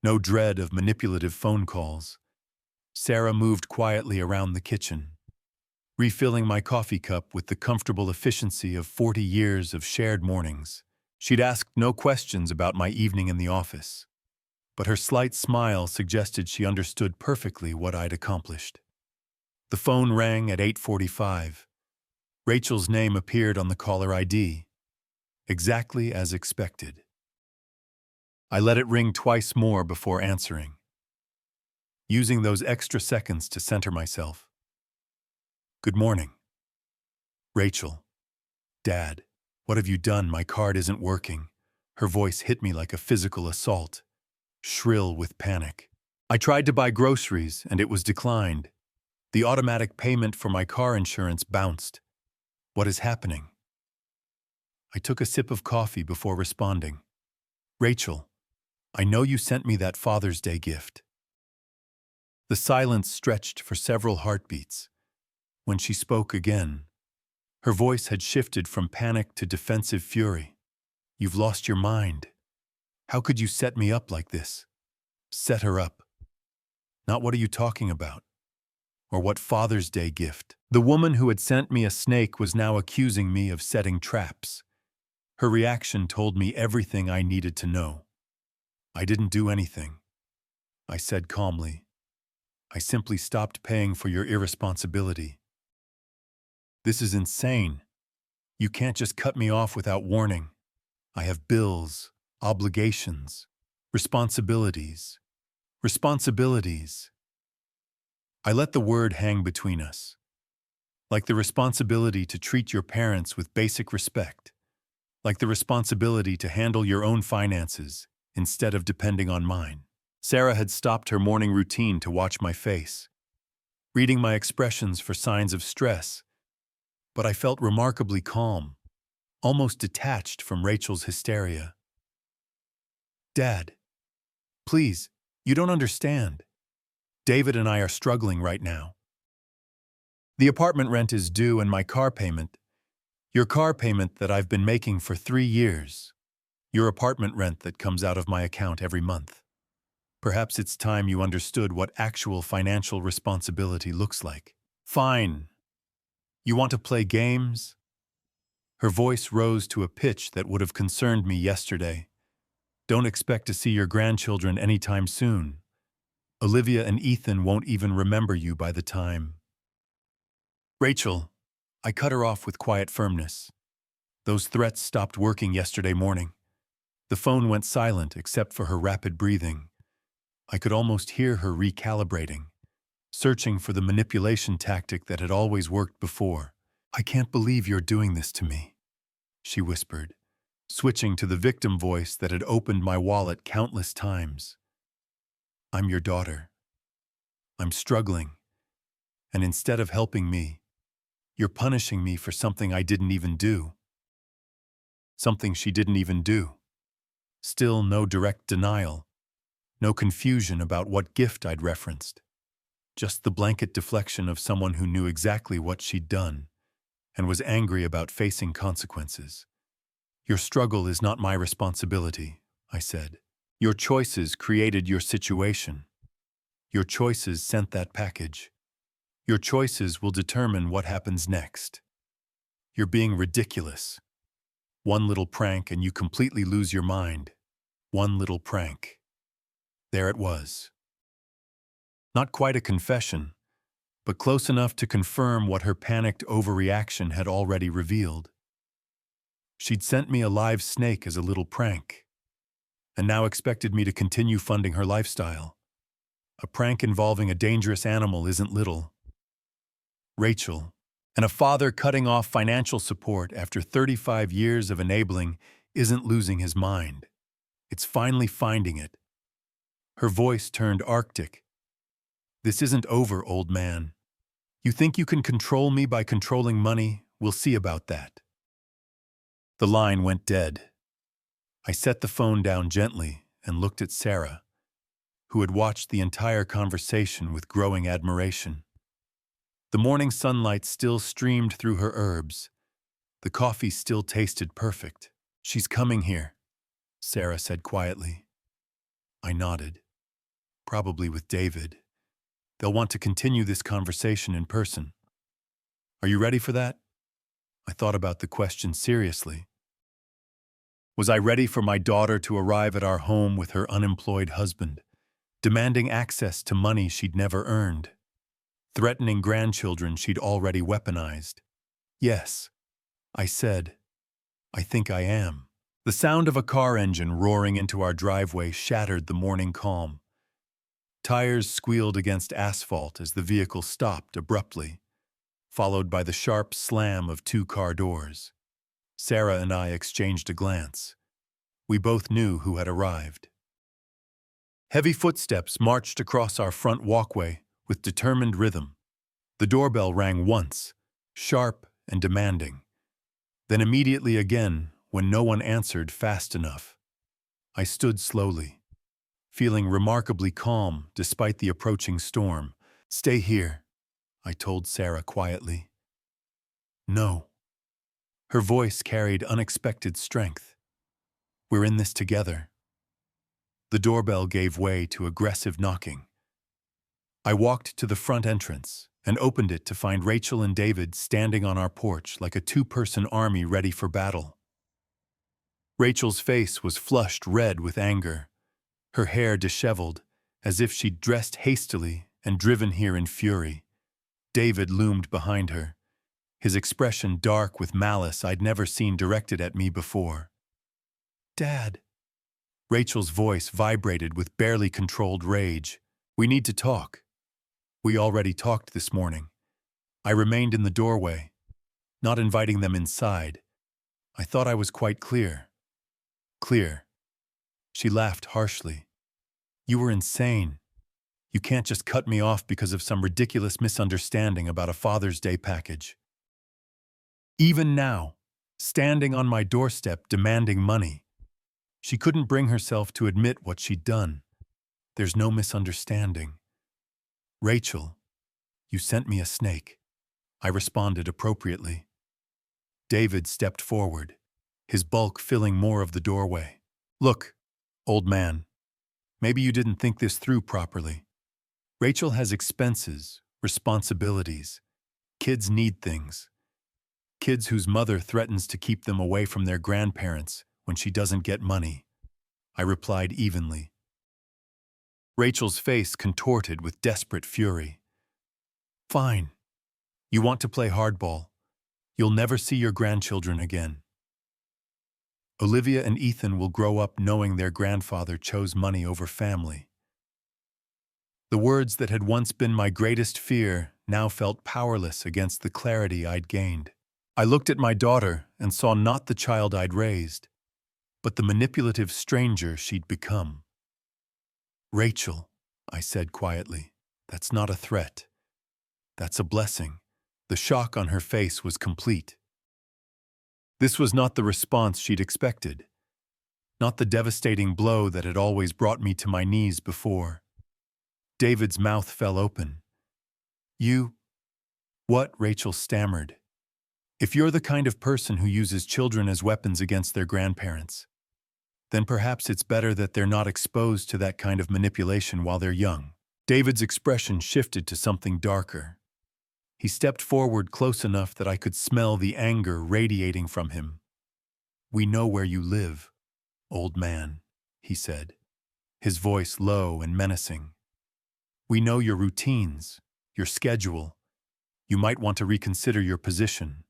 A: no dread of manipulative phone calls. Sarah moved quietly around the kitchen, refilling my coffee cup with the comfortable efficiency of 40 years of shared mornings. She'd asked no questions about my evening in the office, but her slight smile suggested she understood perfectly what I'd accomplished. The phone rang at 8:45. Rachel's name appeared on the caller ID, exactly as expected. I let it ring twice more before answering, using those extra seconds to center myself. Good morning. Rachel. Dad, what have you done? My card isn't working. Her voice hit me like a physical assault, shrill with panic. I tried to buy groceries and it was declined. The automatic payment for my car insurance bounced. What is happening? I took a sip of coffee before responding. Rachel, I know you sent me that Father's Day gift. The silence stretched for several heartbeats. When she spoke again, her voice had shifted from panic to defensive fury. You've lost your mind. How could you set me up like this? Set her up. Not what are you talking about? Or what Father's Day gift? The woman who had sent me a snake was now accusing me of setting traps. Her reaction told me everything I needed to know. I didn't do anything, I said calmly. I simply stopped paying for your irresponsibility. This is insane. You can't just cut me off without warning. I have bills, obligations, responsibilities. Responsibilities. I let the word hang between us, like the responsibility to treat your parents with basic respect, like the responsibility to handle your own finances instead of depending on mine. Sarah had stopped her morning routine to watch my face, reading my expressions for signs of stress, but I felt remarkably calm, almost detached from Rachel's hysteria. Dad, please, you don't understand. David and I are struggling right now. The apartment rent is due and my car payment, your car payment that I've been making for 3 years, your apartment rent that comes out of my account every month. Perhaps it's time you understood what actual financial responsibility looks like. Fine. You want to play games? Her voice rose to a pitch that would have concerned me yesterday. Don't expect to see your grandchildren anytime soon. Olivia and Ethan won't even remember you by the time. Rachel, I cut her off with quiet firmness. Those threats stopped working yesterday morning. The phone went silent except for her rapid breathing. I could almost hear her recalibrating, searching for the manipulation tactic that had always worked before. I can't believe you're doing this to me, she whispered, switching to the victim voice that had opened my wallet countless times. I'm your daughter. I'm struggling. And instead of helping me, you're punishing me for something I didn't even do. Something she didn't even do. Still no direct denial, no confusion about what gift I'd referenced. Just the blanket deflection of someone who knew exactly what she'd done and was angry about facing consequences. Your struggle is not my responsibility, I said. Your choices created your situation. Your choices sent that package. Your choices will determine what happens next. You're being ridiculous. One little prank and you completely lose your mind. One little prank. There it was. Not quite a confession, but close enough to confirm what her panicked overreaction had already revealed. She'd sent me a live snake as a little prank, and now expected me to continue funding her lifestyle. A prank involving a dangerous animal isn't little. Rachel, and a father cutting off financial support after 35 years of enabling isn't losing his mind. It's finally finding it. Her voice turned arctic, This isn't over, old man. You think you can control me by controlling money? We'll see about that. The line went dead. I set the phone down gently and looked at Sarah, who had watched the entire conversation with growing admiration. The morning sunlight still streamed through her herbs. The coffee still tasted perfect. "She's coming here," Sarah said quietly. I nodded. "Probably with David. They'll want to continue this conversation in person. Are you ready for that?" I thought about the question seriously. Was I ready for my daughter to arrive at our home with her unemployed husband, demanding access to money she'd never earned, threatening grandchildren she'd already weaponized? "Yes," I said. "I think I am." The sound of a car engine roaring into our driveway shattered the morning calm. Tires squealed against asphalt as the vehicle stopped abruptly, followed by the sharp slam of two car doors. Sarah and I exchanged a glance. We both knew who had arrived. Heavy footsteps marched across our front walkway with determined rhythm. The doorbell rang once, sharp and demanding, then immediately again when no one answered fast enough. I stood slowly, feeling remarkably calm despite the approaching storm. "Stay here," I told Sarah quietly. "No." Her voice carried unexpected strength. "We're in this together." The doorbell gave way to aggressive knocking. I walked to the front entrance and opened it to find Rachel and David standing on our porch like a two-person army ready for battle. Rachel's face was flushed red with anger, her hair disheveled, as if she'd dressed hastily and driven here in fury. David loomed behind her, his expression dark with malice I'd never seen directed at me before. "Dad." Rachel's voice vibrated with barely controlled rage. "We need to talk." "We already talked this morning." I remained in the doorway, not inviting them inside. I thought I was quite clear. "Clear." She laughed harshly. "You were insane. You can't just cut me off because of some ridiculous misunderstanding about a Father's Day package." Even now, standing on my doorstep demanding money, she couldn't bring herself to admit what she'd done. "There's no misunderstanding." "Rachel, you sent me a snake." I responded appropriately. David stepped forward, his bulk filling more of the doorway. "Look, old man, maybe you didn't think this through properly. Rachel has expenses, responsibilities. Kids need things. Kids whose mother threatens to keep them away from their grandparents when she doesn't get money," I replied evenly. Rachel's face contorted with desperate fury. "Fine. You want to play hardball. You'll never see your grandchildren again. Olivia and Ethan will grow up knowing their grandfather chose money over family." The words that had once been my greatest fear now felt powerless against the clarity I'd gained. I looked at my daughter and saw not the child I'd raised, but the manipulative stranger she'd become. "Rachel," I said quietly, "that's not a threat. That's a blessing." The shock on her face was complete. This was not the response she'd expected, not the devastating blow that had always brought me to my knees before. David's mouth fell open. "You—" "What?" Rachel stammered. "If you're the kind of person who uses children as weapons against their grandparents, then perhaps it's better that they're not exposed to that kind of manipulation while they're young." David's expression shifted to something darker. He stepped forward close enough that I could smell the anger radiating from him. "We know where you live, old man," he said, his voice low and menacing. "We know your routines, your schedule. You might want to reconsider your position."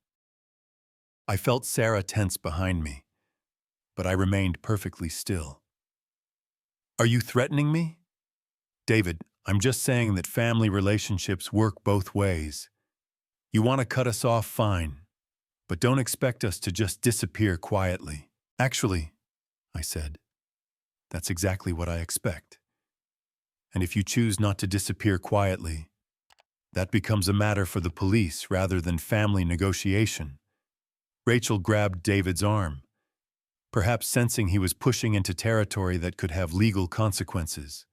A: I felt Sarah tense behind me, but I remained perfectly still. "Are you threatening me?" "David, I'm just saying that family relationships work both ways. You want to cut us off, fine, but don't expect us to just disappear quietly." "Actually," I said, "that's exactly what I expect." And if you choose not to disappear quietly, that becomes a matter for the police rather than family negotiation. Rachel grabbed David's arm, perhaps sensing he was pushing into territory that could have legal consequences.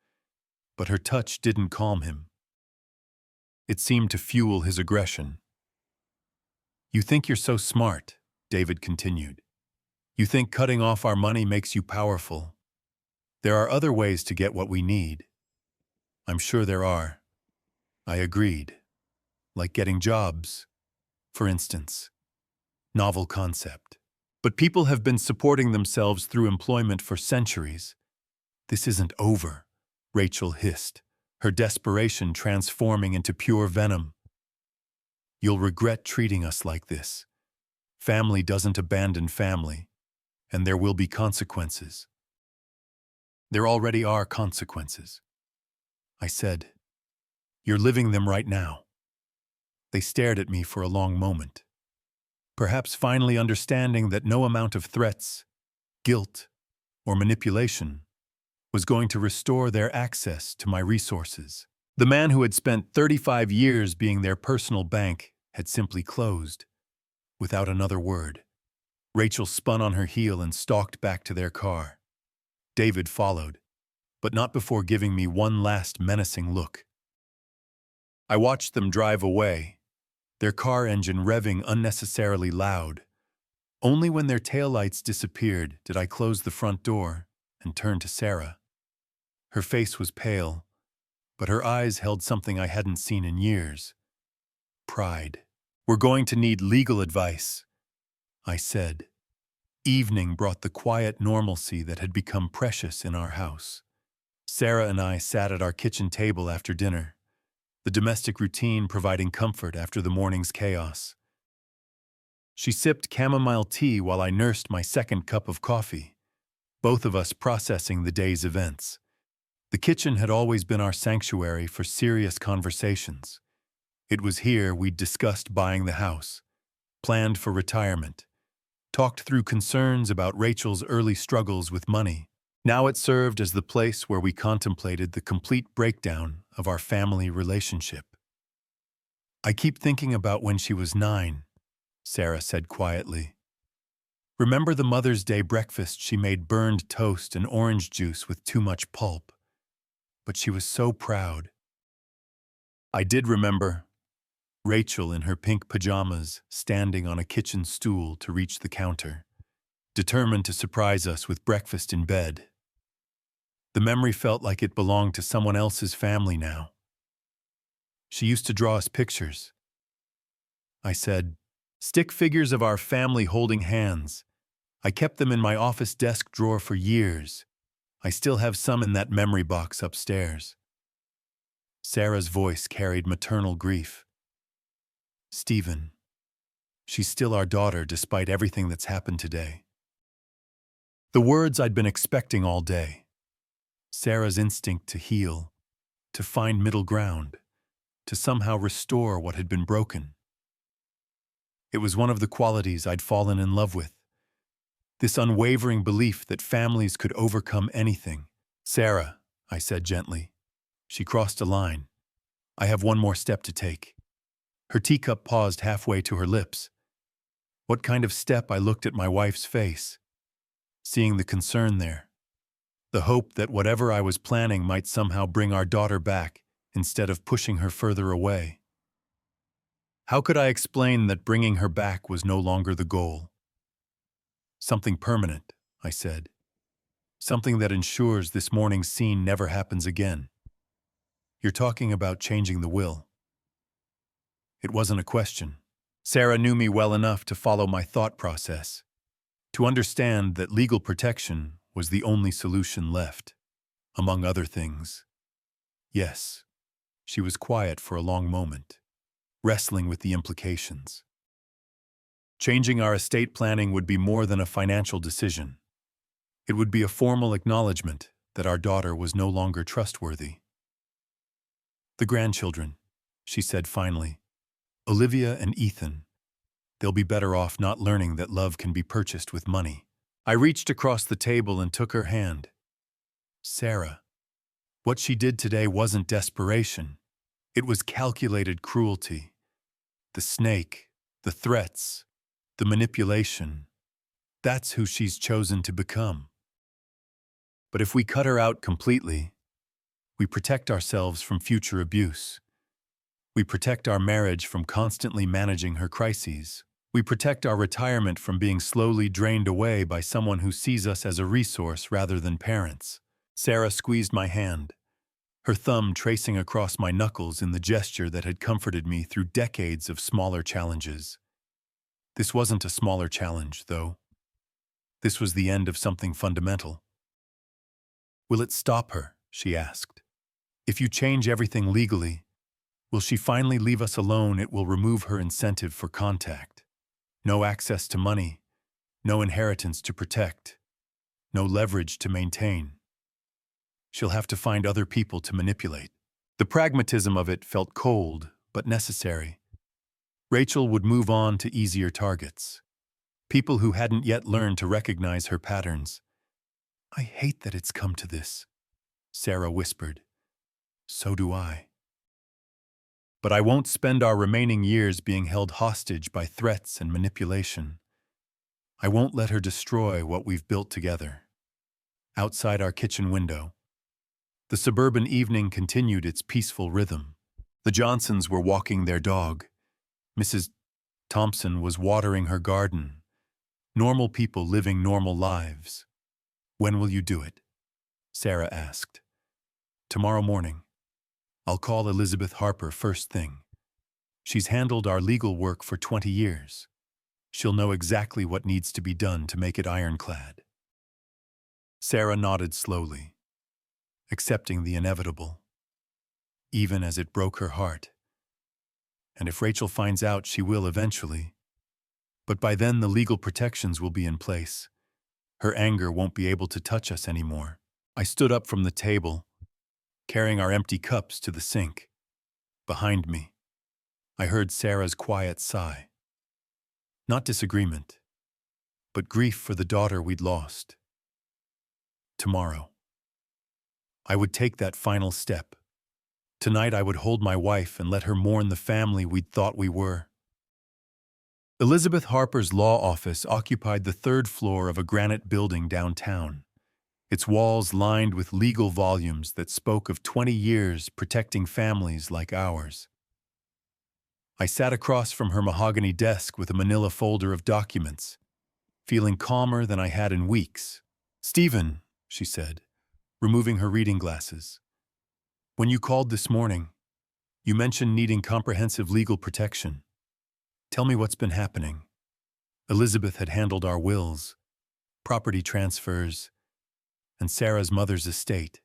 A: But her touch didn't calm him. It seemed to fuel his aggression. "You think you're so smart," David continued. "You think cutting off our money makes you powerful. There are other ways to get what we need." "I'm sure there are." I agreed. "Like getting jobs, for instance." Novel concept. "But people have been supporting themselves through employment for centuries." "This isn't over," Rachel hissed, her desperation transforming into pure venom. "You'll regret treating us like this. Family doesn't abandon family, and there will be consequences." "There already are consequences," I said. "You're living them right now." They stared at me for a long moment, perhaps finally understanding that no amount of threats, guilt, or manipulation was going to restore their access to my resources. The man who had spent 35 years being their personal bank had simply closed, without another word. Rachel spun on her heel and stalked back to their car. David followed, but not before giving me one last menacing look. I watched them drive away, their car engine revving unnecessarily loud. Only when their taillights disappeared did I close the front door and turn to Sarah. Her face was pale, but her eyes held something I hadn't seen in years. Pride. "We're going to need legal advice," I said. Evening brought the quiet normalcy that had become precious in our house. Sarah and I sat at our kitchen table after dinner, the domestic routine providing comfort after the morning's chaos. She sipped chamomile tea while I nursed my second cup of coffee, both of us processing the day's events. The kitchen had always been our sanctuary for serious conversations. It was here we'd discussed buying the house, planned for retirement, talked through concerns about Rachel's early struggles with money. Now it served as the place where we contemplated the complete breakdown of our family relationship. "I keep thinking about when she was 9, Sarah said quietly. "Remember the Mother's Day breakfast she made burned toast and orange juice with too much pulp? But she was so proud." I did remember. Rachel in her pink pajamas standing on a kitchen stool to reach the counter, determined to surprise us with breakfast in bed. The memory felt like it belonged to someone else's family now. "She used to draw us pictures," I said. "Stick figures of our family holding hands. I kept them in my office desk drawer for years. I still have some in that memory box upstairs." Sarah's voice carried maternal grief. "Stephen, she's still our daughter despite everything that's happened today." The words I'd been expecting all day. Sarah's instinct to heal, to find middle ground, to somehow restore what had been broken. It was one of the qualities I'd fallen in love with. This unwavering belief that families could overcome anything. "Sarah," I said gently. She crossed a line. "I have one more step to take." Her teacup paused halfway to her lips. What kind of step? I looked at my wife's face, seeing the concern there, the hope that whatever I was planning might somehow bring our daughter back instead of pushing her further away. How could I explain that bringing her back was no longer the goal? "Something permanent," I said. "Something that ensures this morning's scene never happens again." "You're talking about changing the will." It wasn't a question. Sarah knew me well enough to follow my thought process, to understand that legal protection was the only solution left, among other things. Yes. She was quiet for a long moment, wrestling with the implications. Changing our estate planning would be more than a financial decision. It would be a formal acknowledgement that our daughter was no longer trustworthy. "The grandchildren," she said finally. "Olivia and Ethan. They'll be better off not learning that love can be purchased with money." I reached across the table and took her hand. "Sarah, What she did today wasn't desperation. It was calculated cruelty. The snake, the threats, the manipulation. That's who she's chosen to become. But if we cut her out completely, we protect ourselves from future abuse. We protect our marriage from constantly managing her crises. We protect our retirement from being slowly drained away by someone who sees us as a resource rather than parents. Sarah squeezed my hand, her thumb tracing across my knuckles in the gesture that had comforted me through decades of smaller challenges. This wasn't a smaller challenge, though. This was the end of something fundamental. "Will it stop her?" she asked. "If you change everything legally, will she finally leave us alone? It will remove her incentive for contact. No access to money, no inheritance to protect, no leverage to maintain. She'll have to find other people to manipulate." The pragmatism of it felt cold, but necessary. Rachel would move on to easier targets, people who hadn't yet learned to recognize her patterns. "I hate that it's come to this," Sarah whispered. "So do I. But I won't spend our remaining years being held hostage by threats and manipulation. I won't let her destroy what we've built together." Outside our kitchen window, the suburban evening continued its peaceful rhythm. The Johnsons were walking their dog. Mrs. Thompson was watering her garden. Normal people living normal lives. "When will you do it?" Sarah asked. "Tomorrow morning. I'll call Elizabeth Harper first thing. She's handled our legal work for 20 years. She'll know exactly what needs to be done to make it ironclad." Sarah nodded slowly, accepting the inevitable, even as it broke her heart. And if Rachel finds out, she will eventually. But by then the legal protections will be in place. Her anger won't be able to touch us anymore. I stood up from the table, carrying our empty cups to the sink. Behind me, I heard Sarah's quiet sigh. Not disagreement, but grief for the daughter we'd lost. Tomorrow, I would take that final step. Tonight I would hold my wife and let her mourn the family we'd thought we were. Elizabeth Harper's law office occupied the third floor of a granite building downtown, its walls lined with legal volumes that spoke of 20 years protecting families like ours. I sat across from her mahogany desk with a manila folder of documents, feeling calmer than I had in weeks. "Stephen," she said, removing her reading glasses, "when you called this morning, you mentioned needing comprehensive legal protection. Tell me what's been happening." Elizabeth had handled our wills, property transfers, and Sarah's mother's estate.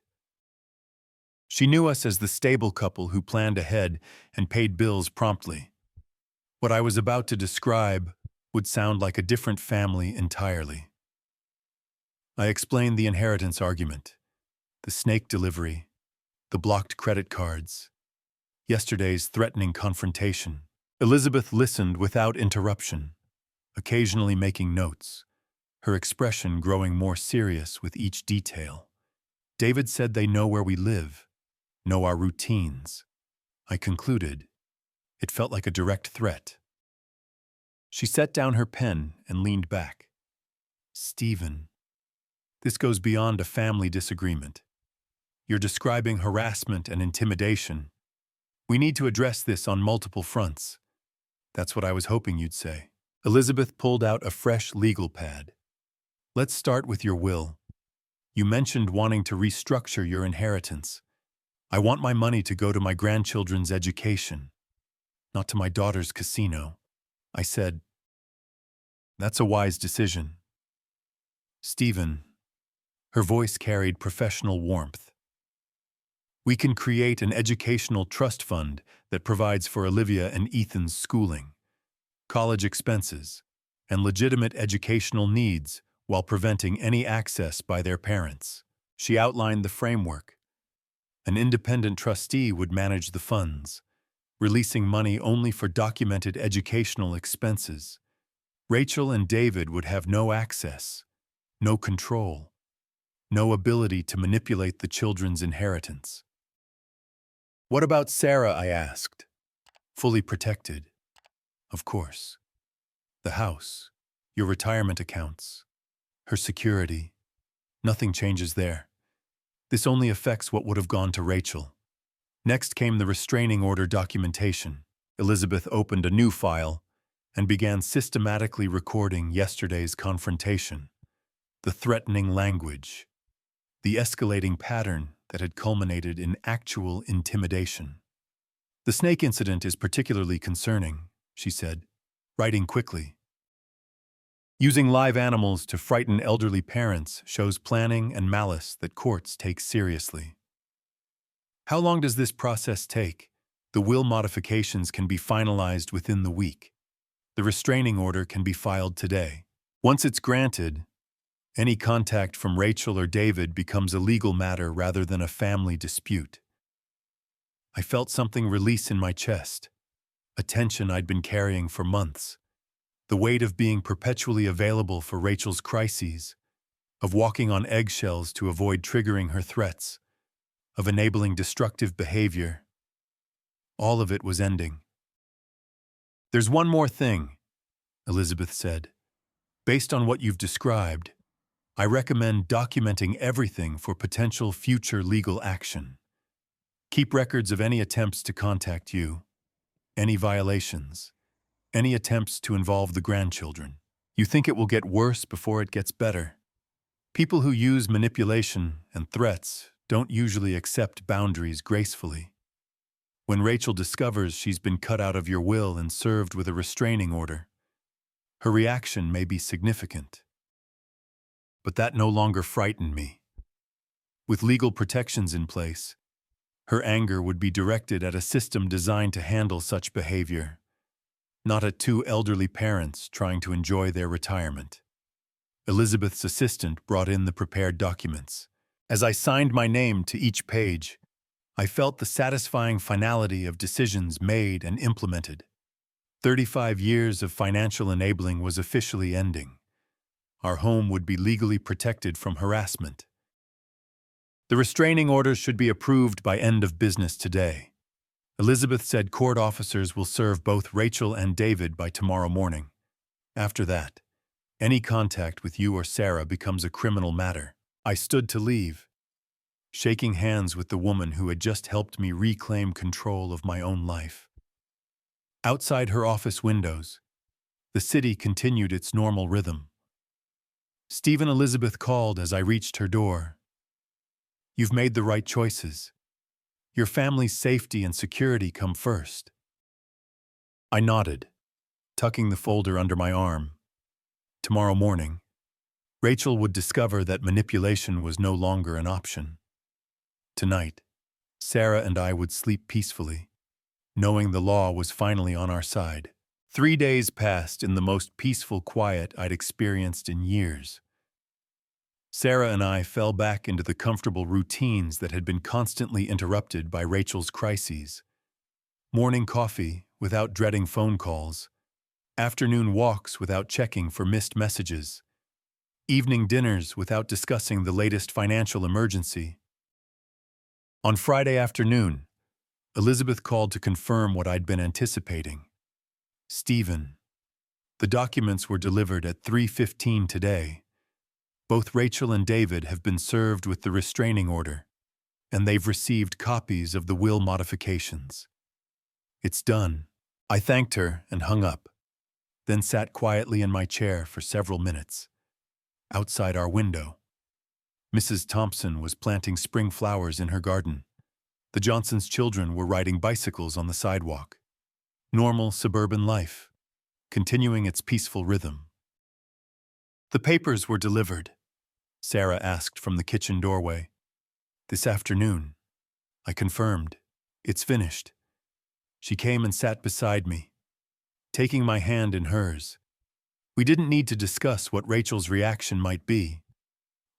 A: She knew us as the stable couple who planned ahead and paid bills promptly. What I was about to describe would sound like a different family entirely. I explained the inheritance argument, the snake delivery, the blocked credit cards, yesterday's threatening confrontation. Elizabeth listened without interruption, occasionally making notes, her expression growing more serious with each detail. "David said they know where we live, know our routines," I concluded. It felt like a direct threat. She set down her pen and leaned back. "Stephen, this goes beyond a family disagreement. You're describing harassment and intimidation. We need to address this on multiple fronts." "That's what I was hoping you'd say." Elizabeth pulled out a fresh legal pad. "Let's start with your will. You mentioned wanting to restructure your inheritance. I want my money to go to my grandchildren's education, not to my daughter's casino." I said, "That's a wise decision." "Stephen," her voice carried professional warmth, "we can create an educational trust fund that provides for Olivia and Ethan's schooling, college expenses, and legitimate educational needs while preventing any access by their parents." She outlined the framework. An independent trustee would manage the funds, releasing money only for documented educational expenses. Rachel and David would have no access, no control. no ability to manipulate the children's inheritance. What about Sarah? I asked. Fully protected, of course. The house, your retirement accounts, her security. Nothing changes there. This only affects what would have gone to Rachel. Next came the restraining order documentation. Elizabeth opened a new file and began systematically recording yesterday's confrontation, the threatening language, the escalating pattern that had culminated in actual intimidation. The snake incident is particularly concerning, she said, writing quickly. Using live animals to frighten elderly parents shows planning and malice that courts take seriously. How long does this process take? The will modifications can be finalized within the week. The restraining order can be filed today. Once it's granted, any contact from Rachel or David becomes a legal matter rather than a family dispute. I felt something release in my chest, a tension I'd been carrying for months. The weight of being perpetually available for Rachel's crises, of walking on eggshells to avoid triggering her threats, of enabling destructive behavior. All of it was ending. There's one more thing, Elizabeth said. Based on what you've described, I recommend documenting everything for potential future legal action. Keep records of any attempts to contact you, any violations, any attempts to involve the grandchildren. You think it will get worse before it gets better. People who use manipulation and threats don't usually accept boundaries gracefully. When Rachel discovers she's been cut out of your will and served with a restraining order, her reaction may be significant. But that no longer frightened me. With legal protections in place, her anger would be directed at a system designed to handle such behavior, not at two elderly parents trying to enjoy their retirement. Elizabeth's assistant brought in the prepared documents. As I signed my name to each page, I felt the satisfying finality of decisions made and implemented. 35 years of financial enabling was officially ending. Our home would be legally protected from harassment. The restraining orders should be approved by end of business today. Elizabeth said court officers will serve both Rachel and David by tomorrow morning. After that, any contact with you or Sarah becomes a criminal matter. I stood to leave, shaking hands with the woman who had just helped me reclaim control of my own life. Outside her office windows, the city continued its normal rhythm. Steve and Elizabeth called as I reached her door. You've made the right choices. Your family's safety and security come first. I nodded, tucking the folder under my arm. Tomorrow morning, Rachel would discover that manipulation was no longer an option. Tonight, Sarah and I would sleep peacefully, knowing the law was finally on our side. 3 days passed in the most peaceful quiet I'd experienced in years. Sarah and I fell back into the comfortable routines that had been constantly interrupted by Rachel's crises. Morning coffee without dreading phone calls, afternoon walks without checking for missed messages, evening dinners without discussing the latest financial emergency. On Friday afternoon, Elizabeth called to confirm what I'd been anticipating. Stephen. The documents were delivered at 3:15 today. Both Rachel and David have been served with the restraining order, and they've received copies of the will modifications. It's done. I thanked her and hung up, then sat quietly in my chair for several minutes. Outside our window, Mrs. Thompson was planting spring flowers in her garden. The Johnsons' children were riding bicycles on the sidewalk. Normal suburban life, continuing its peaceful rhythm. The papers were delivered, Sarah asked from the kitchen doorway. This afternoon, I confirmed. It's finished. She came and sat beside me, taking my hand in hers. We didn't need to discuss what Rachel's reaction might be,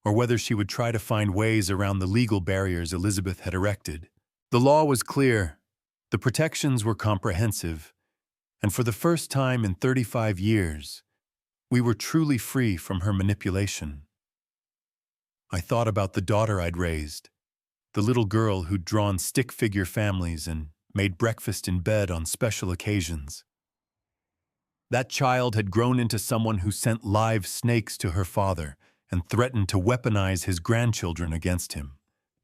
A: or whether she would try to find ways around the legal barriers Elizabeth had erected. The law was clear, the protections were comprehensive, and for the first time in 35 years, we were truly free from her manipulation. I thought about the daughter I'd raised, the little girl who'd drawn stick figure families and made breakfast in bed on special occasions. That child had grown into someone who sent live snakes to her father and threatened to weaponize his grandchildren against him.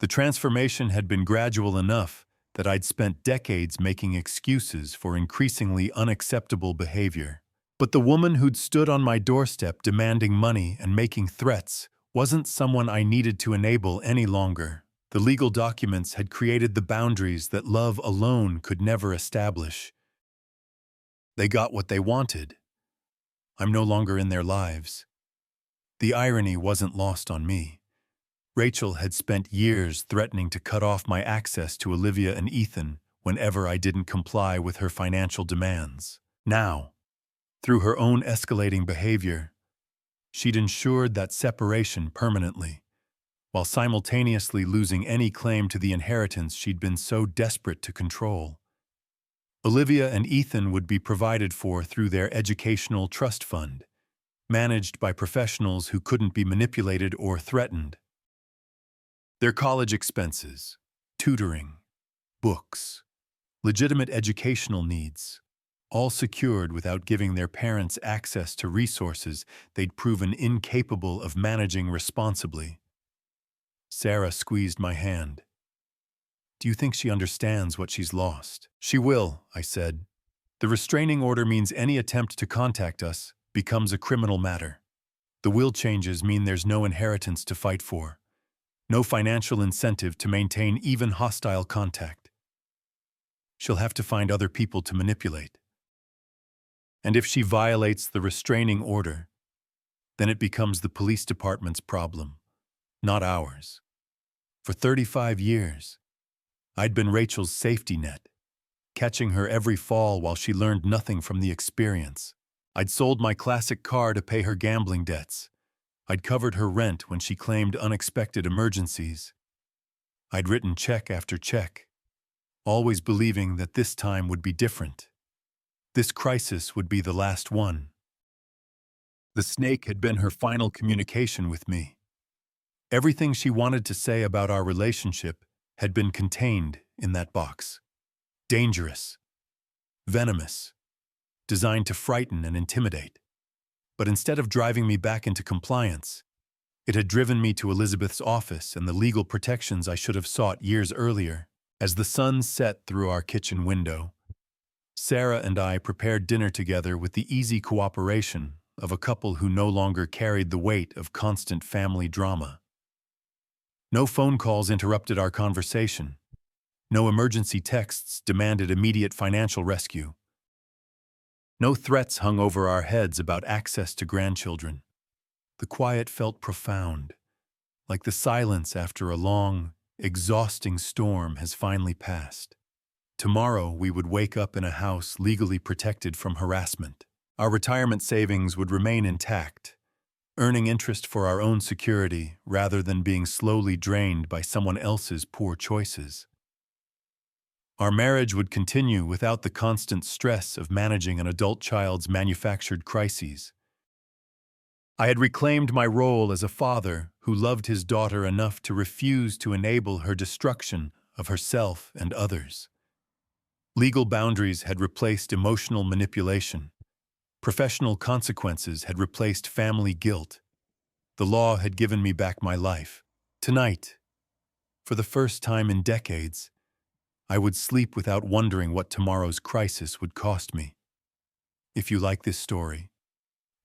A: The transformation had been gradual enough that I'd spent decades making excuses for increasingly unacceptable behavior. But the woman who'd stood on my doorstep demanding money and making threats wasn't someone I needed to enable any longer. The legal documents had created the boundaries that love alone could never establish. They got what they wanted. I'm no longer in their lives. The irony wasn't lost on me. Rachel had spent years threatening to cut off my access to Olivia and Ethan whenever I didn't comply with her financial demands. Now, through her own escalating behavior, she'd ensured that separation permanently, while simultaneously losing any claim to the inheritance she'd been so desperate to control. Olivia and Ethan would be provided for through their educational trust fund, managed by professionals who couldn't be manipulated or threatened. Their college expenses, tutoring, books, legitimate educational needs, all secured without giving their parents access to resources they'd proven incapable of managing responsibly. Sarah squeezed my hand. "Do you think she understands what she's lost?" "She will," I said. "The restraining order means any attempt to contact us becomes a criminal matter. The will changes mean there's no inheritance to fight for, no financial incentive to maintain even hostile contact. She'll have to find other people to manipulate. And if she violates the restraining order, then it becomes the police department's problem, not ours. For 35 years, I'd been Rachel's safety net, catching her every fall while she learned nothing from the experience. I'd sold my classic car to pay her gambling debts. I'd covered her rent when she claimed unexpected emergencies. I'd written check after check, always believing that this time would be different. This crisis would be the last one. The snake had been her final communication with me. Everything she wanted to say about our relationship had been contained in that box. Dangerous, venomous, designed to frighten and intimidate. But instead of driving me back into compliance, it had driven me to Elizabeth's office and the legal protections I should have sought years earlier. As the sun set through our kitchen window, Sarah and I prepared dinner together with the easy cooperation of a couple who no longer carried the weight of constant family drama. No phone calls interrupted our conversation. No emergency texts demanded immediate financial rescue. No threats hung over our heads about access to grandchildren. The quiet felt profound, like the silence after a long, exhausting storm has finally passed. Tomorrow we would wake up in a house legally protected from harassment. Our retirement savings would remain intact, earning interest for our own security rather than being slowly drained by someone else's poor choices. Our marriage would continue without the constant stress of managing an adult child's manufactured crises. I had reclaimed my role as a father who loved his daughter enough to refuse to enable her destruction of herself and others. Legal boundaries had replaced emotional manipulation. Professional consequences had replaced family guilt. The law had given me back my life. Tonight, for the first time in decades, I would sleep without wondering what tomorrow's crisis would cost me. If you like this story,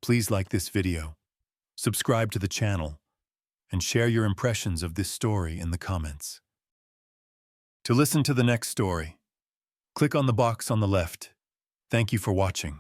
A: please like this video, subscribe to the channel, and share your impressions of this story in the comments. To listen to the next story, click on the box on the left. Thank you for watching.